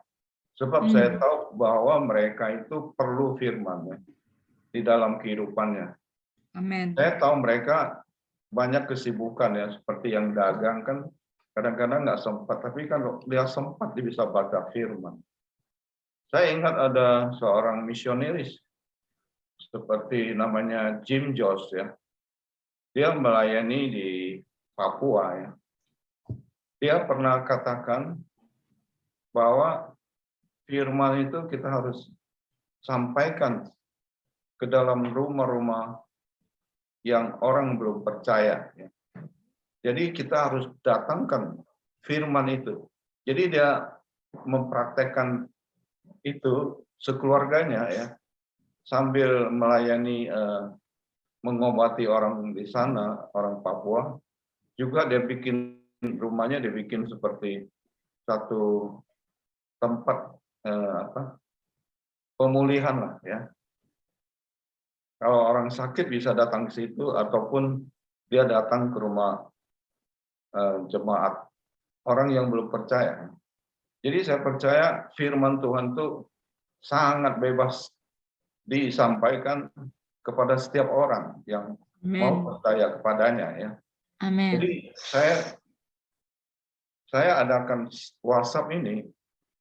Sebab saya tahu bahwa mereka itu perlu firman ya, di dalam kehidupannya. Amin. Saya tahu mereka banyak kesibukan ya, seperti yang dagang kan kadang-kadang nggak sempat, tapi kalau dia sempat dia bisa baca firman. Saya ingat ada seorang misionaris seperti namanya Jim Jones ya. Dia melayani di Papua ya. Dia pernah katakan bahwa firman itu kita harus sampaikan ke dalam rumah-rumah yang orang belum percaya. Ya. Jadi kita harus datangkan firman itu. Jadi dia mempraktekkan itu sekeluarganya ya, sambil melayani mengobati orang di sana, orang Papua. Juga dia bikin rumahnya, dia bikin seperti satu tempat pemulihan lah ya. Kalau orang sakit bisa datang ke situ, ataupun dia datang ke rumah jemaat orang yang belum percaya. Jadi saya percaya firman Tuhan itu sangat bebas disampaikan kepada setiap orang yang mau percaya kepadanya ya. Amin. Jadi saya adakan WhatsApp ini,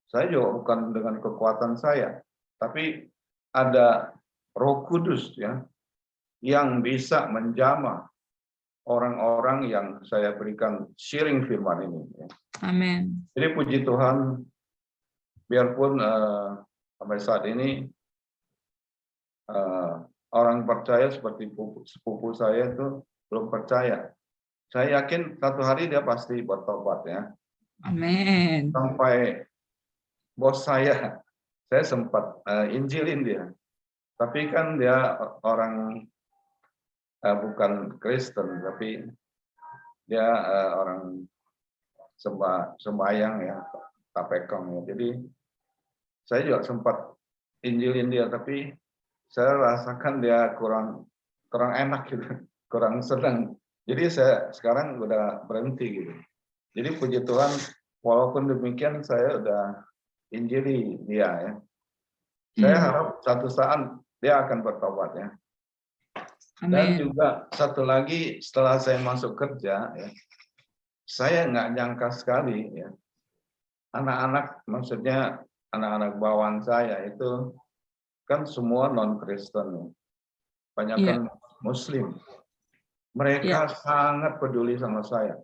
saya juga bukan dengan kekuatan saya, tapi ada Roh Kudus ya, yang bisa menjamah orang-orang yang saya berikan sharing firman ini. Ya. Amin. Jadi puji Tuhan, biarpun sampai saat ini orang percaya seperti sepupu saya itu belum percaya. Saya yakin satu hari dia pasti bertobat ya. Amin. Sampai bos saya sempat injilin dia. Tapi kan dia orang bukan Kristen, tapi dia orang sembahyang ya, tapekong ya. Jadi saya juga sempat injilin dia, tapi saya rasakan dia kurang enak gitu, kurang senang. Jadi saya sekarang udah berhenti gitu. Jadi puji Tuhan, walaupun demikian saya udah injili dia ya. Saya harap satu saat dia akan bertobat ya. Dan juga satu lagi, setelah saya masuk kerja ya, saya nggak nyangka sekali ya, anak-anak, maksudnya anak-anak bawahan saya itu kan semua non-Kristen, banyak kan Muslim. Mereka sangat peduli sama saya,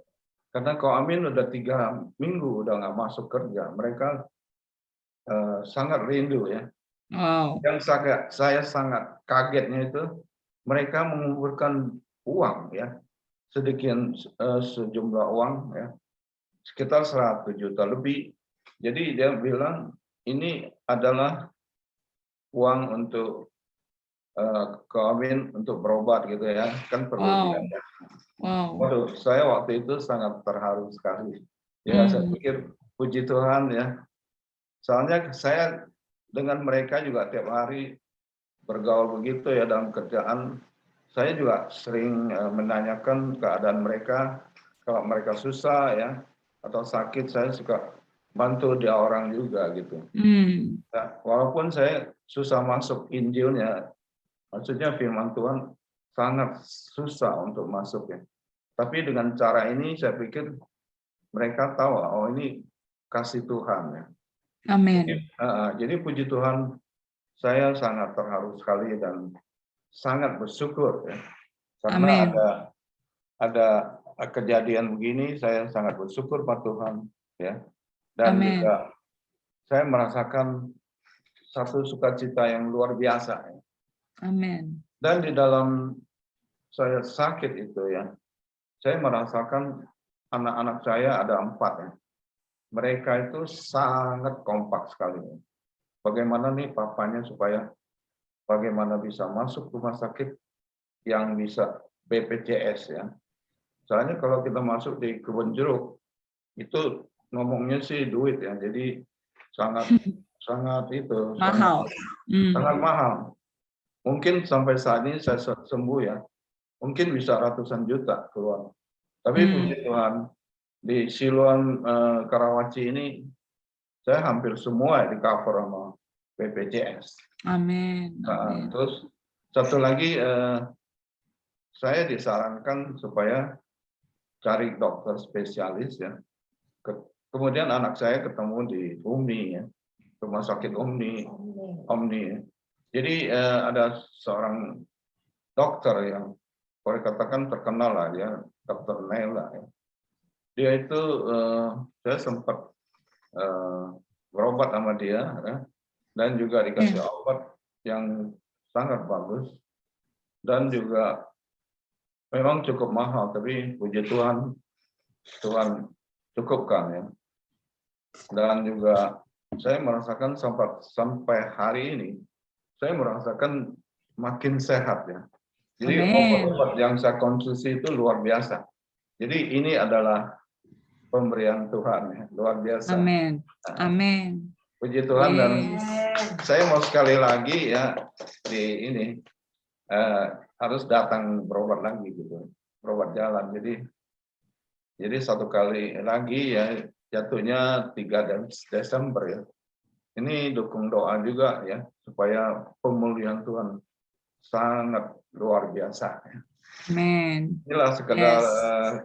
karena Ko Amin udah 3 minggu udah nggak masuk kerja. Mereka sangat rindu ya. Yang saya sangat kagetnya itu mereka mengumpulkan uang ya, sedikit sejumlah uang ya, sekitar 100 juta lebih. Jadi dia bilang ini adalah uang untuk Ko Amin untuk berobat gitu ya, kan perlu biaya. Waduh, saya waktu itu sangat terharu sekali. Ya, saya pikir puji Tuhan ya. Soalnya saya dengan mereka juga tiap hari bergaul begitu ya dalam kerjaan. Saya juga sering menanyakan keadaan mereka. Kalau mereka susah ya atau sakit, saya suka bantu dia orang juga gitu. Nah, walaupun saya susah masuk Injilnya, maksudnya firman Tuhan sangat susah untuk masuk ya. Tapi dengan cara ini saya pikir mereka tahu, oh ini kasih Tuhan ya. Amin. Jadi puji Tuhan, saya sangat terharu sekali dan sangat bersyukur ya. Karena ada kejadian begini, saya sangat bersyukur Pak Tuhan ya. Dan juga saya merasakan satu sukacita yang luar biasa ya. Amin. Dan di dalam saya sakit itu ya, saya merasakan anak-anak saya ada 4 ya. Mereka itu sangat kompak sekali. Bagaimana nih papanya supaya bagaimana bisa masuk rumah sakit yang bisa BPJS ya. Soalnya kalau kita masuk di kebun jeruk itu ngomongnya sih duit ya. Jadi sangat itu mahal. Sangat mahal. Mungkin sampai saat ini saya sembuh ya. Mungkin bisa ratusan juta keluar. Tapi puji Tuhan, di Siloam Karawaci ini saya hampir semua di cover sama BPJS. Amin. Terus satu lagi saya disarankan supaya cari dokter spesialis ya. Kemudian anak saya ketemu di UMNI ya, rumah sakit UMNI ya. Jadi ada seorang dokter yang boleh katakan terkenal lah ya, Dr. Nela ya. Dia itu saya sempat berobat sama dia ya, dan juga dikasih obat yang sangat bagus dan juga memang cukup mahal, tapi puji Tuhan, Tuhan cukupkan ya. Dan juga saya merasakan sampai hari ini saya merasakan makin sehat ya. Jadi obat-obat yang saya konsumsi itu luar biasa. Jadi ini adalah pemberian Tuhan ya, luar biasa. Amin. Amin. Puji Tuhan. Dan saya mau sekali lagi ya di ini harus datang berobat lagi gitu, berobat jalan. Jadi satu kali lagi ya, jatuhnya 3 Desember ya. Ini dukung doa juga ya supaya pemulihan Tuhan sangat luar biasa. Amin. Inilah sekedar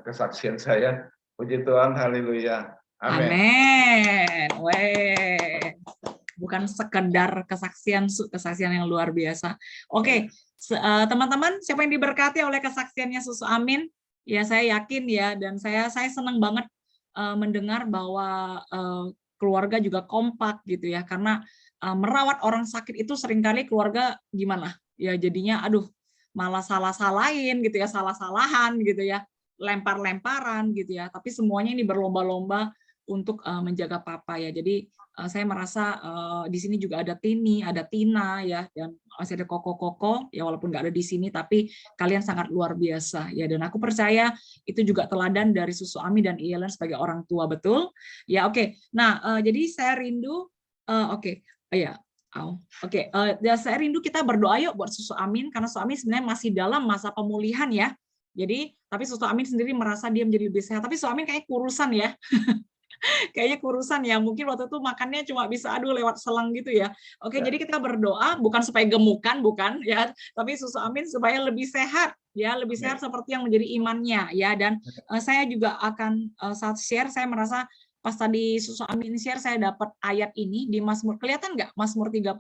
kesaksian saya. Puji Tuhan, haleluya. Amin. Amin. Bukan sekedar kesaksian yang luar biasa. Oke, teman-teman, siapa yang diberkati oleh kesaksiannya Susu Amin? Ya, saya yakin ya, dan saya senang banget mendengar bahwa keluarga juga kompak gitu ya, karena merawat orang sakit itu seringkali keluarga gimana ya, jadinya aduh malah salah-salahin gitu ya, salah-salahan gitu ya, lempar-lemparan gitu ya, tapi semuanya ini berlomba-lomba untuk menjaga papa ya. Jadi saya merasa di sini juga ada Tini, ada Tina ya, dan masih ada Koko-Koko ya, walaupun nggak ada di sini, tapi kalian sangat luar biasa ya, dan aku percaya itu juga teladan dari Susu Ami dan Ielen sebagai orang tua, betul ya. Oke, nah jadi saya rindu ya. Ya, saya rindu kita berdoa yuk buat Susu Amin, karena Susu Amin sebenarnya masih dalam masa pemulihan ya. Jadi, tapi Susu Amin sendiri merasa dia menjadi lebih sehat. Tapi Susu Amin kayaknya kurusan ya. Kayaknya kurusan ya. Mungkin waktu itu makannya cuma bisa lewat selang gitu ya. Oke, jadi kita berdoa bukan supaya gemukan, bukan ya, tapi Susu Amin supaya lebih sehat ya, lebih sehat seperti yang menjadi imannya ya. Dan saya juga akan saat share, saya merasa pas tadi Susu Amin share, saya dapat ayat ini di Mazmur, kelihatan nggak? Mazmur 37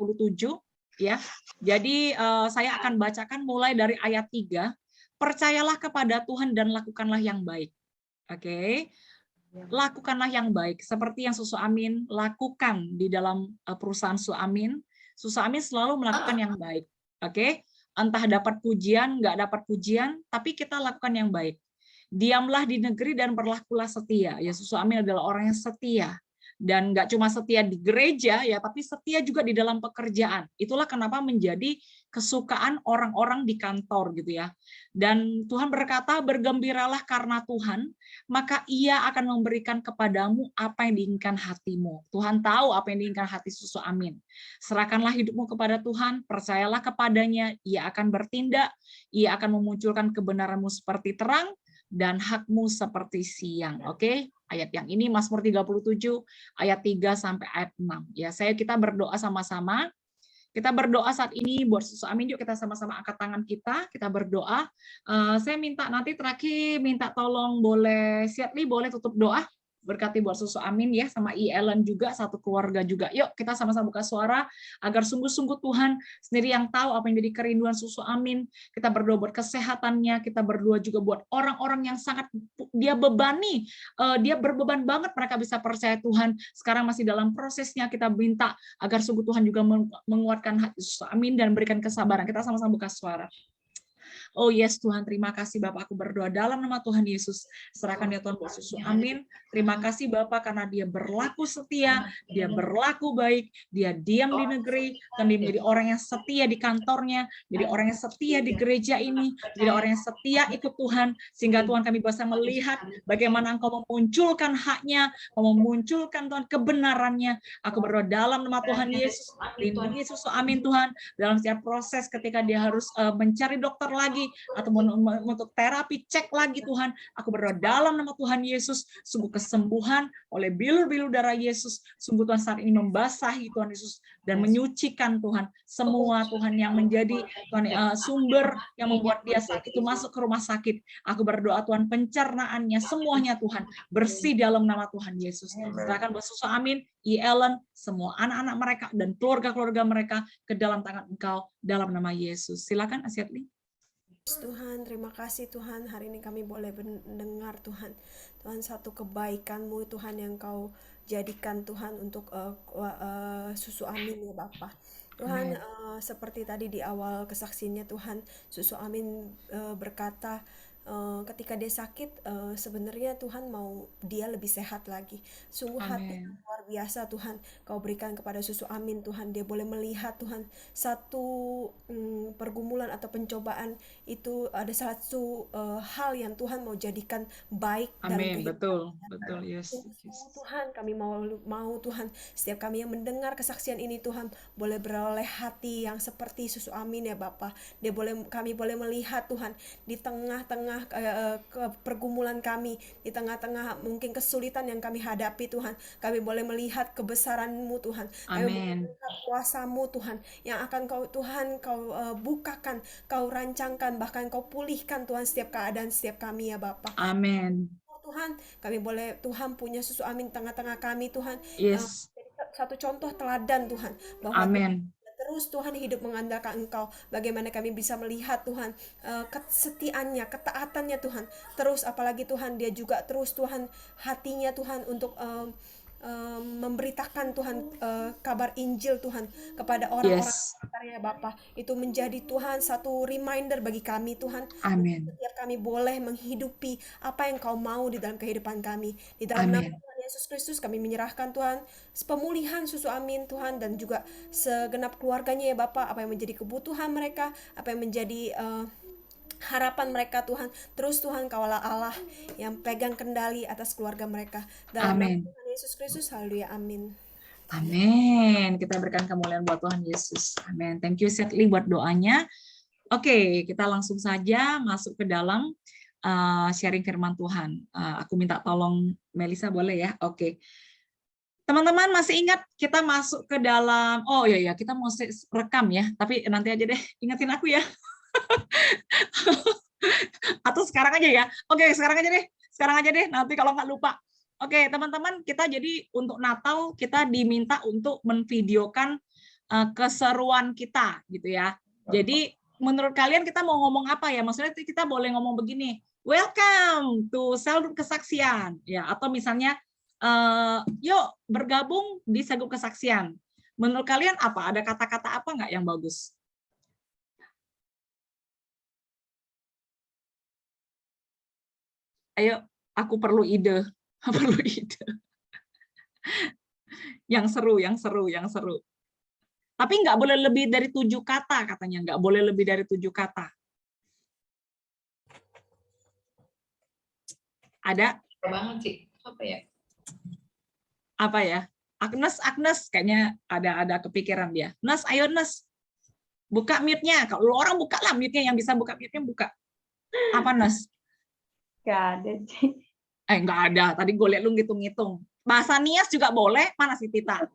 ya. Jadi saya akan bacakan mulai dari ayat 3. Percayalah kepada Tuhan dan lakukanlah yang baik. Oke. Lakukanlah yang baik seperti yang Susu Amin lakukan di dalam perusahaan Susu Amin. Susu Amin selalu melakukan yang baik. Oke. Entah dapat pujian, nggak dapat pujian, tapi kita lakukan yang baik. Diamlah di negeri dan berlakulah setia. Ya, Susu Amin adalah orang yang setia. Dan nggak cuma setia di gereja, ya, tapi setia juga di dalam pekerjaan. Itulah kenapa menjadi kesukaan orang-orang di kantor gitu ya. Dan Tuhan berkata, bergembiralah karena Tuhan, maka Ia akan memberikan kepadamu apa yang diinginkan hatimu. Tuhan tahu apa yang diinginkan hati Susu Amin. Serahkanlah hidupmu kepada Tuhan, percayalah kepadanya, Ia akan bertindak, Ia akan memunculkan kebenaranmu seperti terang, dan hakmu seperti siang. Oke, ayat yang ini Mazmur 37 ayat 3 sampai ayat 6. Ya, kita berdoa sama-sama. Kita berdoa saat ini buat Susu Amin. Yuk kita sama-sama angkat tangan kita berdoa. Saya minta nanti terakhir minta tolong boleh Siatli boleh tutup doa. Berkati buat Susu Amin ya, sama Ellen juga, satu keluarga juga. Yuk kita sama-sama buka suara agar sungguh-sungguh Tuhan sendiri yang tahu apa yang jadi kerinduan Susu Amin. Kita berdoa buat kesehatannya, kita berdoa juga buat orang-orang yang sangat dia bebani, dia berbeban banget, mereka bisa percaya Tuhan. Sekarang masih dalam prosesnya, kita minta agar sungguh Tuhan juga menguatkan hati Susu Amin dan berikan kesabaran. Kita sama-sama buka suara. Oh yes Tuhan, terima kasih Bapak, aku berdoa dalam nama Tuhan Yesus. Serahkan ya Tuhan buat Susu Amin. Terima kasih Bapak karena dia berlaku setia, dia berlaku baik, dia diam di negeri, dan dia menjadi orang yang setia di kantornya, jadi orang yang setia di gereja ini, jadi orang yang setia ikut Tuhan, sehingga Tuhan kami bisa melihat bagaimana Engkau memunculkan haknya, memunculkan Tuhan kebenarannya. Aku berdoa dalam nama Tuhan Yesus, lindungi Susu Amin Tuhan, dalam setiap proses ketika dia harus mencari dokter lagi, atau untuk terapi, cek lagi Tuhan. Aku berdoa dalam nama Tuhan Yesus, sungguh kesembuhan oleh bilur-bilur darah Yesus, sungguh Tuhan saat ini membasahi Tuhan Yesus, dan menyucikan Tuhan, semua Tuhan yang menjadi Tuhan sumber yang membuat dia saat itu masuk ke rumah sakit. Aku berdoa Tuhan pencernaannya, semuanya Tuhan, bersih dalam nama Tuhan Yesus. Serahkan buat Susu Amin, Ellen, semua anak-anak mereka, dan keluarga-keluarga mereka ke dalam tangan Engkau, dalam nama Yesus. Silakan Asyatli. Tuhan, terima kasih Tuhan, hari ini kami boleh mendengar Tuhan. Tuhan, satu kebaikan-Mu Tuhan yang Kau jadikan Tuhan untuk Susu Amin ya Bapa. Tuhan, seperti tadi di awal kesaksiannya Tuhan, Susu Amin berkata ketika dia sakit, sebenarnya Tuhan mau dia lebih sehat lagi. Sungguh hati yang luar biasa Tuhan Kau berikan kepada Susu Amin Tuhan. Dia boleh melihat Tuhan satu pergumulan atau pencobaan itu ada satu hal yang Tuhan mau jadikan baik dalam kehidupan. Betul, yes. Tuhan, kami mau Tuhan, setiap kami yang mendengar kesaksian ini Tuhan boleh beroleh hati yang seperti Susu Amin ya Bapa. Kami boleh melihat Tuhan di tengah-tengah pergumulan kami, di tengah-tengah mungkin kesulitan yang kami hadapi Tuhan, kami boleh melihat kebesaran-Mu Tuhan. Kami boleh melihat kuasa-Mu Tuhan yang akan Kau Tuhan Kau bukakan, Kau rancangkan, bahkan Kau pulihkan Tuhan setiap keadaan setiap kami ya Bapa. Amin. Tuhan, kami boleh Tuhan punya Susu Amin tengah-tengah kami Tuhan. Yes. Satu contoh teladan Tuhan bahwa Amin. terus Tuhan hidup mengandalkan Engkau. Bagaimana kami bisa melihat Tuhan kesetiaannya, ketaatannya Tuhan. Terus apalagi Tuhan dia juga terus Tuhan hatinya Tuhan untuk memberitakan Tuhan kabar Injil Tuhan kepada orang-orang sekitar ya Bapa. Itu menjadi Tuhan satu reminder bagi kami Tuhan. Amin. Setiap kami boleh menghidupi apa yang Kau mau di dalam kehidupan kami. Di dalam nama Tuhan Yesus Kristus kami menyerahkan Tuhan pemulihan Susu Amin Tuhan, dan juga segenap keluarganya ya Bapa. Apa yang menjadi kebutuhan mereka, apa yang menjadi harapan mereka Tuhan. Terus Tuhan Kaulah Allah yang pegang kendali atas keluarga mereka. Dalam nama Tuhan Yesus Kristus, haleluya, amin. Amin. Kita berikan kemuliaan buat Tuhan Yesus. Amin. Thank you Setli buat doanya. Oke, kita langsung saja masuk ke dalam sharing firman Tuhan. Aku minta tolong Melisa boleh ya? Oke. Teman-teman masih ingat kita masuk ke dalam, oh iya kita mau rekam ya, tapi nanti aja deh, ingetin aku ya. Atau sekarang aja ya. Oke, sekarang aja deh, nanti kalau nggak lupa. Oke, teman-teman, kita jadi untuk Natal kita diminta untuk menvideokan keseruan kita gitu ya. Jadi menurut kalian kita mau ngomong apa ya? Maksudnya kita boleh ngomong begini, welcome to Sel Group Kesaksian ya, atau misalnya yuk bergabung di Sel Group Kesaksian. Menurut kalian apa? Ada kata-kata apa nggak yang bagus? Ayo, aku perlu ide. Yang seru. Tapi nggak boleh lebih dari 7 kata katanya, nggak boleh lebih dari 7 kata. Ada? Banget sih. Apa ya? Agnes kayaknya ada kepikiran dia. Nes, ayo Nes. Buka mute-nya. Kalau orang buka lah mute-nya, yang bisa buka mute-nya buka. Apa Nes? Nggak ada sih. Nggak ada. Tadi gue lihat lu ngitung-ngitung. Bahasa Nias juga boleh. Mana sih Tita?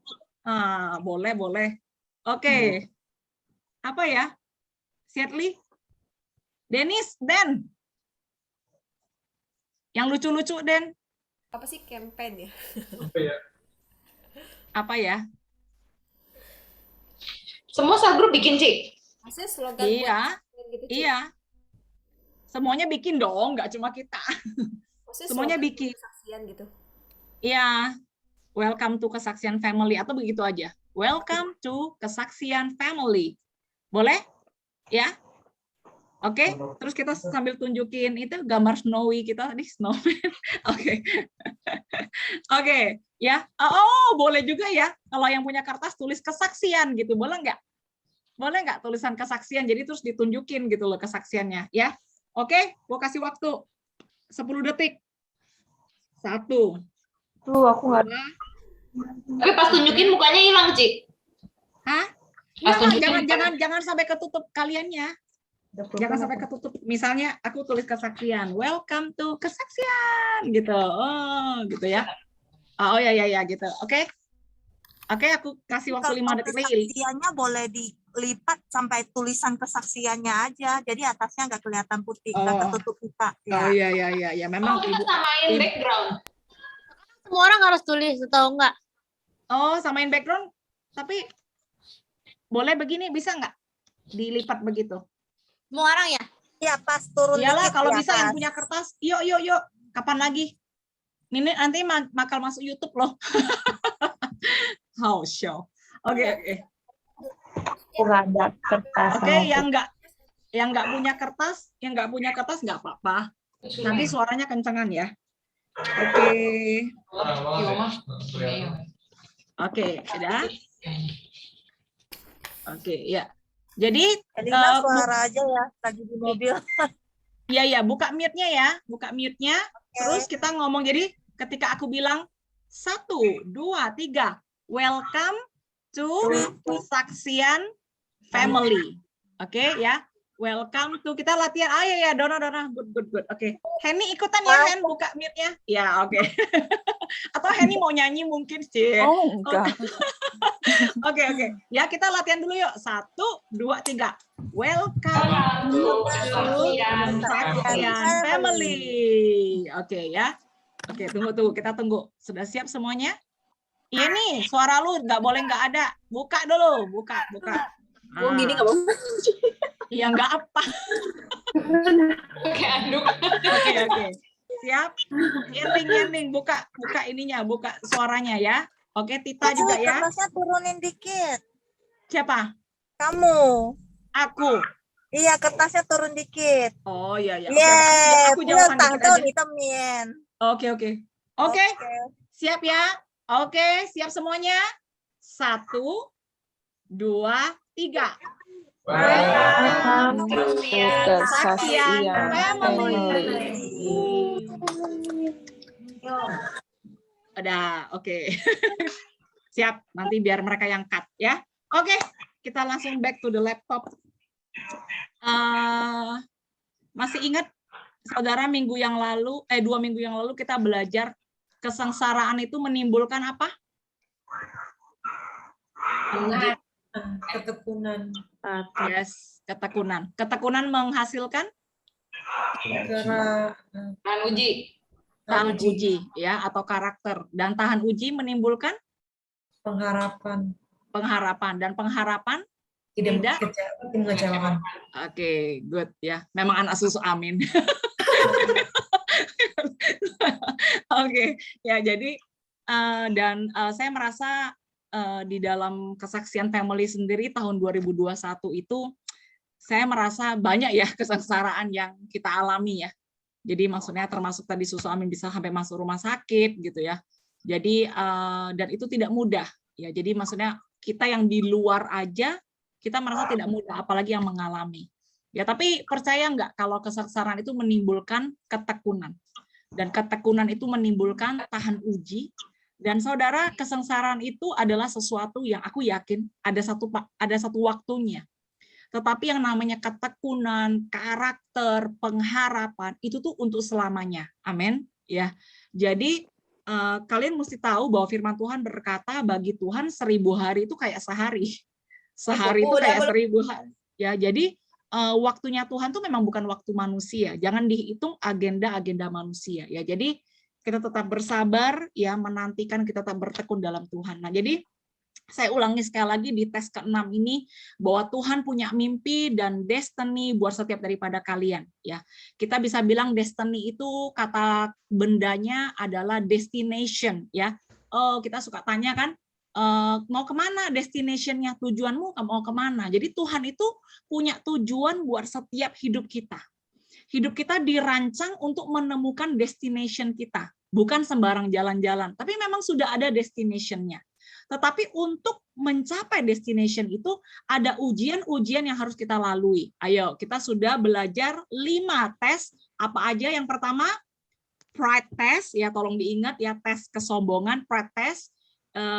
Boleh. Oke. Apa ya? Setli? Denis, Den. Yang lucu-lucu, Den. Apa sih campaign ya? Apa ya? Semua Sel Group bikin, Cik. Maksudnya slogan gitu, Cik? Iya. Semuanya bikin dong, nggak cuma kita. Semuanya bikin. Kesaksian gitu. Iya. Welcome to Kesaksian Family atau begitu aja. Welcome to Kesaksian Family. Boleh? Ya? Oke, terus kita sambil tunjukin itu gambar snowy kita tadi, snowman. Oke, ya. Oh, boleh juga ya. Kalau yang punya kertas tulis kesaksian gitu, boleh nggak? Boleh nggak tulisan kesaksian? Jadi terus ditunjukin gitu loh kesaksiannya, ya. Oke, gua kasih waktu 10 detik. 1. Tuh, aku nggak. Tapi pas tunjukin mukanya hilang, Cik. Hah? Jangan sampai ketutup kaliannya. Jangan sampai ketutup. Misalnya aku tulis kesaksian, welcome to kesaksian gitu. Oh, gitu ya. Oh ya gitu. Oke, aku kasih waktu 5 detik lagi. Kesaksiannya boleh dilipat sampai tulisan kesaksiannya aja. Jadi atasnya nggak kelihatan putih, nggak ketutup kita. Ya. Oh iya. Memang kita samain background. Semua orang harus tulis atau enggak? Oh, samain background. Tapi boleh begini, bisa nggak dilipat begitu? Semua orang ya? Ya, pas turun. Iyalah, kalau bisa yang punya kertas. Yuk. Kapan lagi? Ini nanti bakal masuk YouTube loh. How show. Oke. Nggak ada kertas. Oke, yang nggak punya kertas nggak apa-apa. Nanti suaranya kencengan ya. Oke, sudah. Oke, ya. Jadi suara aja ya, lagi di mobil. Iya, buka mute-nya ya, Terus kita ngomong, jadi ketika aku bilang 1, 2, 3, welcome to Kesaksian Family. Oke ya, welcome to, kita latihan. Ya, Dona, good. Oke. Henny ikutan ya, Hen, buka mute-nya. Ya, oke. Atau Henny mau nyanyi mungkin sih. Oh, enggak. Oke. Ya, kita latihan dulu yuk. 1, 2, 3. Welcome to Kesaksian Family. Oke ya. Oke, tunggu. Kita tunggu. Sudah siap semuanya? Iya nih, suara lu nggak boleh nggak ada. Buka dulu, buka. Gua gini nggak mau. Ya nggak apa. Oke, anduk. Oke. Siap. Ending. Buka ininya, buka suaranya ya. Oke, Tita juga ya. Kertasnya turunin dikit. Siapa? Kamu. Aku. Iya, kertasnya turun dikit. Oh iya. Yes, Aku jawab dikit aja. ditemin. Oke. Siap ya. Oke, siap semuanya. 1, 2, 3. Kesaksian family. Udah, oke. Siap, nanti biar mereka yang cut ya. Oke, kita langsung back to the laptop. Masih ingat saudara 2 minggu yang lalu kita belajar kesengsaraan itu menimbulkan apa? Ketekunan. Yes, ketekunan. Ketekunan menghasilkan Tahan uji. tahan uji ya, atau karakter. Dan tahan uji menimbulkan pengharapan. Dan pengharapan tidak mengecewakan. Oke, good ya. Memang anak susu, amin. Oke, ya jadi dan saya merasa di dalam kesaksian family sendiri tahun 2021 itu saya merasa banyak ya kesengsaraan yang kita alami ya. Jadi maksudnya termasuk tadi susu amin bisa sampai masuk rumah sakit gitu ya. Jadi dan itu tidak mudah ya. Jadi maksudnya kita yang di luar aja kita merasa tidak mudah, apalagi yang mengalami. Ya, tapi percaya nggak kalau kesengsaraan itu menimbulkan ketekunan. Dan ketekunan itu menimbulkan tahan uji. Dan saudara, kesengsaraan itu adalah sesuatu yang aku yakin ada satu waktunya. Tetapi yang namanya ketekunan, karakter, pengharapan, itu tuh untuk selamanya. Amin. Ya. Jadi kalian mesti tahu bahwa firman Tuhan berkata bagi Tuhan 1000 hari itu kayak sehari. Sehari itu kayak 1000 hari. Ya, jadi waktunya Tuhan tuh memang bukan waktu manusia. Jangan dihitung agenda-agenda manusia. Ya, jadi kita tetap bersabar, ya menantikan, kita tetap bertekun dalam Tuhan. Nah, jadi saya ulangi sekali lagi di tes ke-6 ini bahwa Tuhan punya mimpi dan destiny buat setiap daripada kalian. Ya, kita bisa bilang destiny itu kata bendanya adalah destination. Ya, kita suka tanya kan. Mau kemana destination-nya, tujuanmu mau kemana. Jadi Tuhan itu punya tujuan buat setiap hidup kita. Hidup kita dirancang untuk menemukan destination kita. Bukan sembarang jalan-jalan, tapi memang sudah ada destination-nya. Tetapi untuk mencapai destination itu ada ujian-ujian yang harus kita lalui. Ayo, kita sudah belajar 5 tes. Apa aja? Yang pertama, pride test. Ya, tolong diingat ya, tes kesombongan, pride test.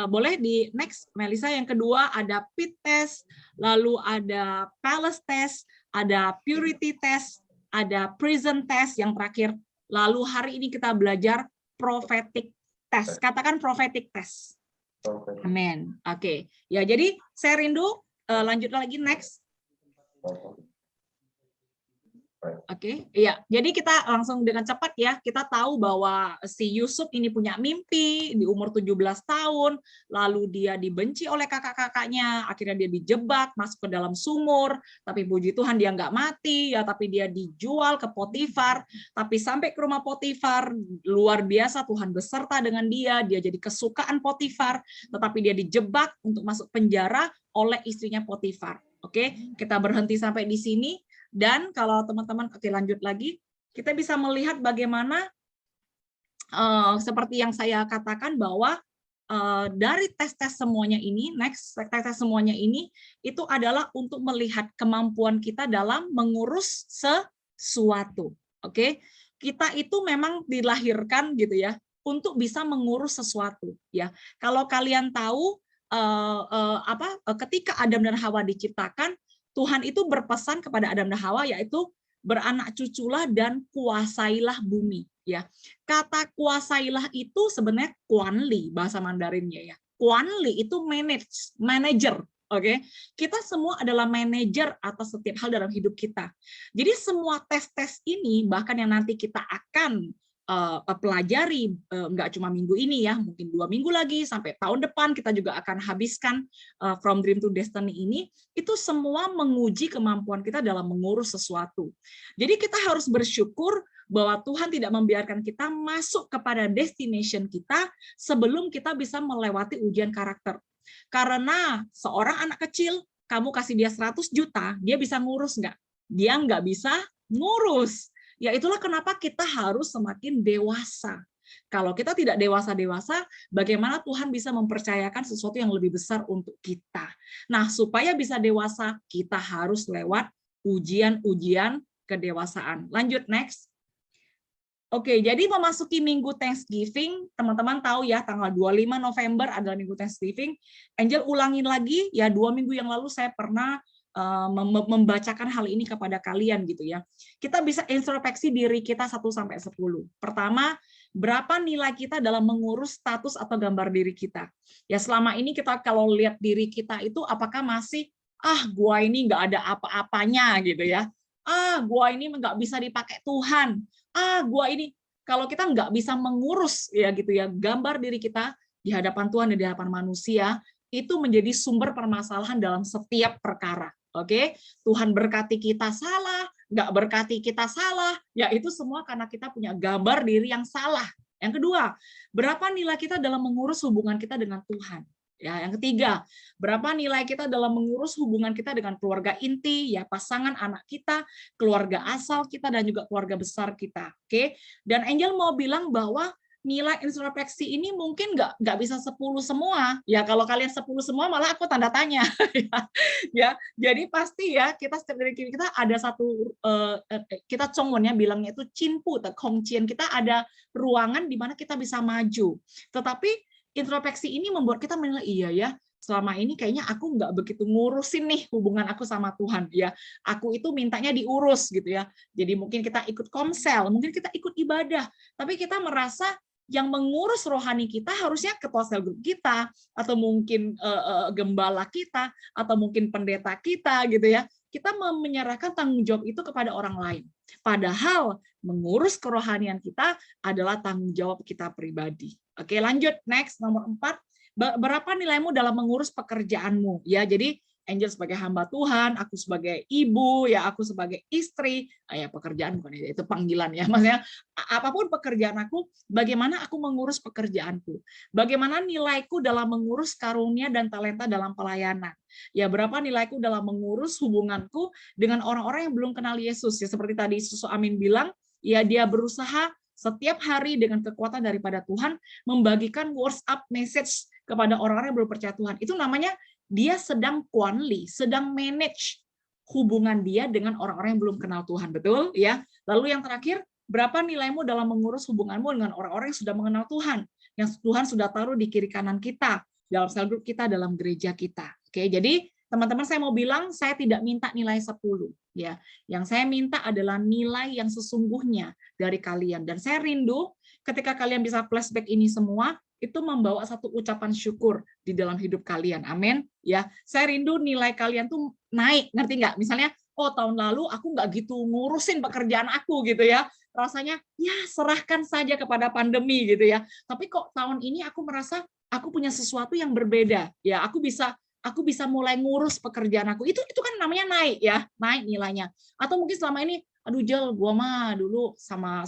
Boleh di next, Melisa. Yang kedua ada pit test, lalu ada palace test, ada purity test, ada prison test, yang terakhir. Lalu hari ini kita belajar prophetic test. Katakan prophetic test. Amin. Oke. Ya, jadi saya rindu lanjut lagi next. Oke, iya. Jadi kita langsung dengan cepat ya, kita tahu bahwa si Yusuf ini punya mimpi di umur 17 tahun, lalu dia dibenci oleh kakak-kakaknya, akhirnya dia dijebak, masuk ke dalam sumur, tapi puji Tuhan dia nggak mati, ya, tapi dia dijual ke Potifar, tapi sampai ke rumah Potifar, luar biasa Tuhan beserta dengan dia jadi kesukaan Potifar, tetapi dia dijebak untuk masuk penjara oleh istrinya Potifar. Oke, kita berhenti sampai di sini. Dan kalau teman-teman, oke lanjut lagi, kita bisa melihat bagaimana seperti yang saya katakan bahwa dari tes-tes semuanya ini, tes-tes semuanya ini, itu adalah untuk melihat kemampuan kita dalam mengurus sesuatu. Oke, kita itu memang dilahirkan gitu ya, untuk bisa mengurus sesuatu. Ya, kalau kalian tahu ketika Adam dan Hawa diciptakan, Tuhan itu berpesan kepada Adam dan Hawa, yaitu beranak cuculah dan kuasailah bumi. Ya, kata kuasailah itu sebenarnya kuanli bahasa Mandarinnya ya. Kuanli itu manager. Oke, kita semua adalah manajer atas setiap hal dalam hidup kita. Jadi semua tes-tes ini, bahkan yang nanti kita akan pelajari, nggak cuma minggu ini ya, mungkin 2 minggu lagi sampai tahun depan kita juga akan habiskan From Dream to Destiny ini, itu semua menguji kemampuan kita dalam mengurus sesuatu. Jadi kita harus bersyukur bahwa Tuhan tidak membiarkan kita masuk kepada destination kita sebelum kita bisa melewati ujian karakter. Karena seorang anak kecil, kamu kasih dia 100 juta, dia bisa ngurus nggak? Dia nggak bisa ngurus. Ya itulah kenapa kita harus semakin dewasa. Kalau kita tidak dewasa-dewasa, bagaimana Tuhan bisa mempercayakan sesuatu yang lebih besar untuk kita? Nah, supaya bisa dewasa, kita harus lewat ujian-ujian kedewasaan. Lanjut, next. Oke, jadi memasuki minggu Thanksgiving, teman-teman tahu ya, tanggal 25 November adalah minggu Thanksgiving. Angel ulangin lagi, ya 2 minggu yang lalu saya pernah membacakan hal ini kepada kalian gitu ya. Kita bisa introspeksi diri kita 1 sampai 10. Pertama, berapa nilai kita dalam mengurus status atau gambar diri kita? Ya selama ini kita kalau lihat diri kita itu apakah masih gua ini nggak ada apa-apanya gitu ya. Gua ini nggak bisa dipakai Tuhan. Gua ini kalau kita nggak bisa mengurus ya gitu ya gambar diri kita di hadapan Tuhan dan di hadapan manusia, itu menjadi sumber permasalahan dalam setiap perkara. Oke, Tuhan berkati kita salah, nggak berkati kita salah, ya itu semua karena kita punya gambar diri yang salah. Yang kedua, berapa nilai kita dalam mengurus hubungan kita dengan Tuhan? Ya, yang ketiga, berapa nilai kita dalam mengurus hubungan kita dengan keluarga inti, ya pasangan anak kita, keluarga asal kita dan juga keluarga besar kita. Oke, dan Angel mau bilang bahwa nilai introspeksi ini mungkin nggak bisa 10 semua. Ya kalau kalian 10 semua malah aku tanda tanya. Ya, jadi pasti ya kita setiap dari kita ada satu kita Chongwonnya bilangnya itu cinpu, kongcian, kita ada ruangan di mana kita bisa maju. Tetapi introspeksi ini membuat kita menilai iya ya, selama ini kayaknya aku nggak begitu ngurusin nih hubungan aku sama Tuhan ya. Aku itu mintanya diurus gitu ya. Jadi mungkin kita ikut komsel, mungkin kita ikut ibadah, tapi kita merasa yang mengurus rohani kita harusnya ketua sel grup kita, atau mungkin gembala kita, atau mungkin pendeta kita gitu ya. Kita menyerahkan tanggung jawab itu kepada orang lain. Padahal mengurus kerohanian kita adalah tanggung jawab kita pribadi. Oke, lanjut next nomor 4. Berapa nilaimu dalam mengurus pekerjaanmu? Ya, jadi Angel sebagai hamba Tuhan, aku sebagai ibu, ya aku sebagai istri, ya pekerjaan bukan itu panggilan ya, maksudnya apapun pekerjaan aku, bagaimana aku mengurus pekerjaanku, bagaimana nilaiku dalam mengurus karunia dan talenta dalam pelayanan, ya berapa nilaiku dalam mengurus hubunganku dengan orang-orang yang belum kenal Yesus, ya seperti tadi Susu Amin bilang, ya dia berusaha setiap hari dengan kekuatan daripada Tuhan membagikan WhatsApp message kepada orang-orang yang belum percaya Tuhan. Itu namanya dia sedang kuanli, sedang manage hubungan dia dengan orang-orang yang belum kenal Tuhan, betul ya? Lalu yang terakhir, berapa nilaimu dalam mengurus hubunganmu dengan orang-orang yang sudah mengenal Tuhan, yang Tuhan sudah taruh di kiri kanan kita, dalam sel grup kita, dalam gereja kita. Oke, jadi teman-teman saya mau bilang, saya tidak minta nilai 10 ya. Yang saya minta adalah nilai yang sesungguhnya dari kalian, dan saya rindu ketika kalian bisa flashback ini semua, itu membawa satu ucapan syukur di dalam hidup kalian. Amin. Ya, saya rindu nilai kalian tuh naik, ngerti nggak? Misalnya, tahun lalu aku nggak gitu ngurusin pekerjaan aku gitu ya. Rasanya ya serahkan saja kepada pandemi gitu ya. Tapi kok tahun ini aku merasa aku punya sesuatu yang berbeda. Ya, aku bisa mulai ngurus pekerjaan aku. Itu kan namanya naik ya, naik nilainya. Atau mungkin selama ini, aduh Jel, gua mah dulu sama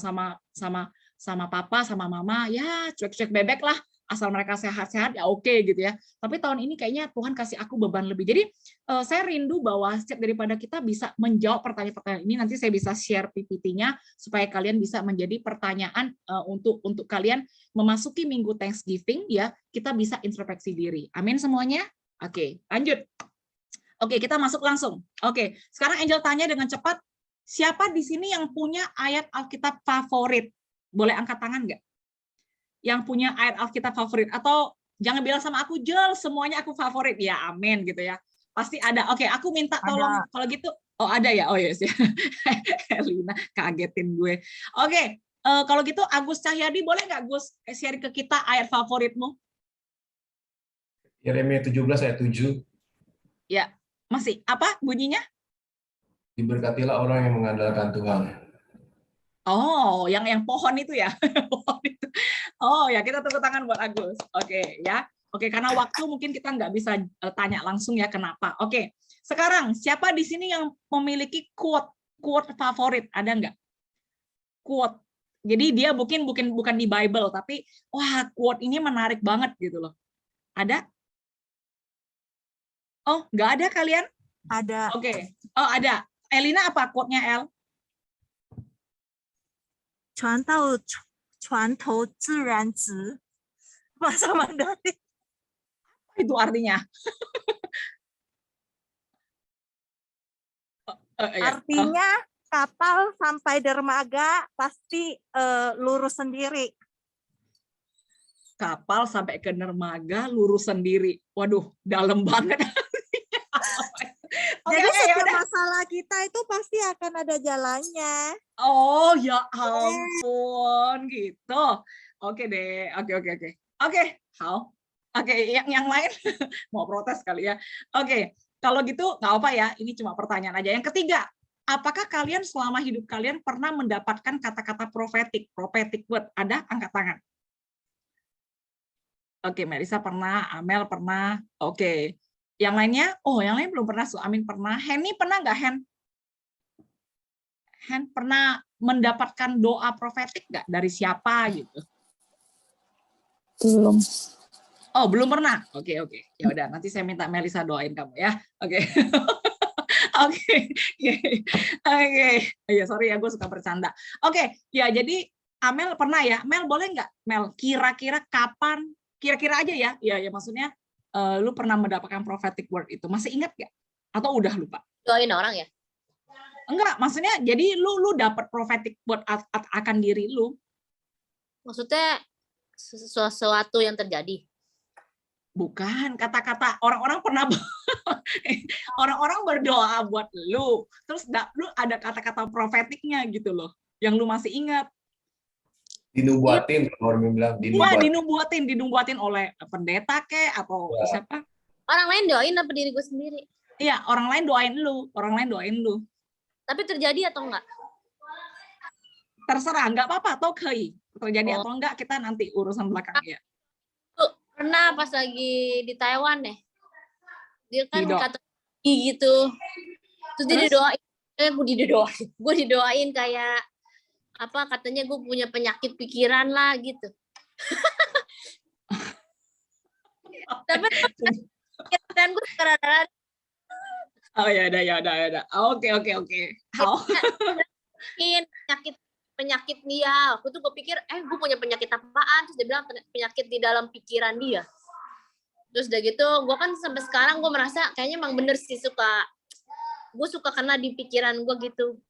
papa, sama mama, ya cuek-cuek bebek lah, asal mereka sehat-sehat ya oke gitu ya. Tapi tahun ini kayaknya Tuhan kasih aku beban lebih. Jadi saya rindu bahwa setiap daripada kita bisa menjawab pertanyaan-pertanyaan ini, nanti saya bisa share PPT-nya supaya kalian bisa menjadi pertanyaan untuk kalian memasuki minggu Thanksgiving ya, kita bisa introspeksi diri. Amin semuanya? Oke, lanjut. Oke, kita masuk langsung. Oke, sekarang Angel tanya dengan cepat, siapa di sini yang punya ayat Alkitab favorit? Boleh angkat tangan nggak? Yang punya ayat Alkitab favorit, atau jangan bilang sama aku, Jel, semuanya aku favorit. Ya, amin gitu ya. Pasti ada. Oke, aku minta tolong kalau gitu. Oh, ada ya. Oh, yes. Elina kagetin gue. Oke, kalau gitu Agus Cahyadi, boleh nggak Gus share ke kita ayat favoritmu? Yeremia 17 ayat 7. Ya, masih apa bunyinya? Diberkatilah orang yang mengandalkan Tuhan. Oh, yang pohon itu ya. Pohon itu. Oh ya, kita tepuk tangan buat Agus. Oke ya. Oke, karena waktu mungkin kita nggak bisa tanya langsung ya kenapa. Oke, sekarang siapa di sini yang memiliki quote favorit? Ada nggak? Quote. Jadi dia bukan di Bible, tapi wah quote ini menarik banget gitu loh. Ada? Oh, nggak ada kalian? Ada. Oke. Oh, ada. Elina apa quote-nya El? 船头自然直 bahasa Mandarin. Itu artinya. Artinya kapal sampai dermaga pasti lurus sendiri. Kapal sampai ke dermaga lurus sendiri. Waduh, dalam banget. Jadi setiap masalah kita itu pasti akan ada jalannya. Oh ya ampun, gitu. Oke deh, oke. How? Oke, yang lain mau protes kali ya. Oke, kalau gitu nggak apa ya. Ini cuma pertanyaan aja. Yang ketiga, apakah kalian selama hidup kalian pernah mendapatkan kata-kata prophetic word? Ada? Angkat tangan. Oke, Melisa pernah, Amel pernah. Oke. Yang lainnya? Oh, yang lain belum pernah. Amin pernah. Henny pernah nggak, Hen? Hen pernah mendapatkan doa profetik nggak? Dari siapa gitu? Belum. Oh, belum pernah? Oke. Ya udah, nanti saya minta Melisa doain kamu ya. Oke. Oke. Ya, sorry ya, gue suka bercanda. Oke, ya jadi Amel pernah ya. Mel boleh nggak? Mel, kira-kira kapan? Kira-kira aja ya. Ya maksudnya lu pernah mendapatkan prophetic word itu. Masih ingat nggak? Atau udah lupa? Doain orang ya? Enggak, maksudnya jadi lu dapat prophetic word akan diri lu. Maksudnya sesuatu yang terjadi? Bukan, kata-kata orang-orang pernah orang-orang berdoa buat lu. Terus lu ada kata-kata profetiknya gitu loh. Yang lu masih ingat. Dinubuatin, orang bilang dinubuatin oleh pendeta atau siapa? Orang lain doain apa diri gue sendiri? Iya, orang lain doain lu. Tapi terjadi atau enggak? Terserah, enggak apa-apa, atau terjadi atau enggak kita nanti urusan belakangnya. Pernah pas lagi di Taiwan deh. Dia kan kata gitu. Terus dia gue didoain kayak apa katanya gue punya penyakit pikiran lah gitu. Tapi pikiran gue sekarang. Oh ya udah. Oke. Penyakit dia. Aku tuh gue pikir, gue punya penyakit apaan? Terus dia bilang penyakit di dalam pikiran dia. Terus udah gitu, gue kan sampai sekarang gue merasa kayaknya emang bener sih gue suka kena di pikiran gue gitu.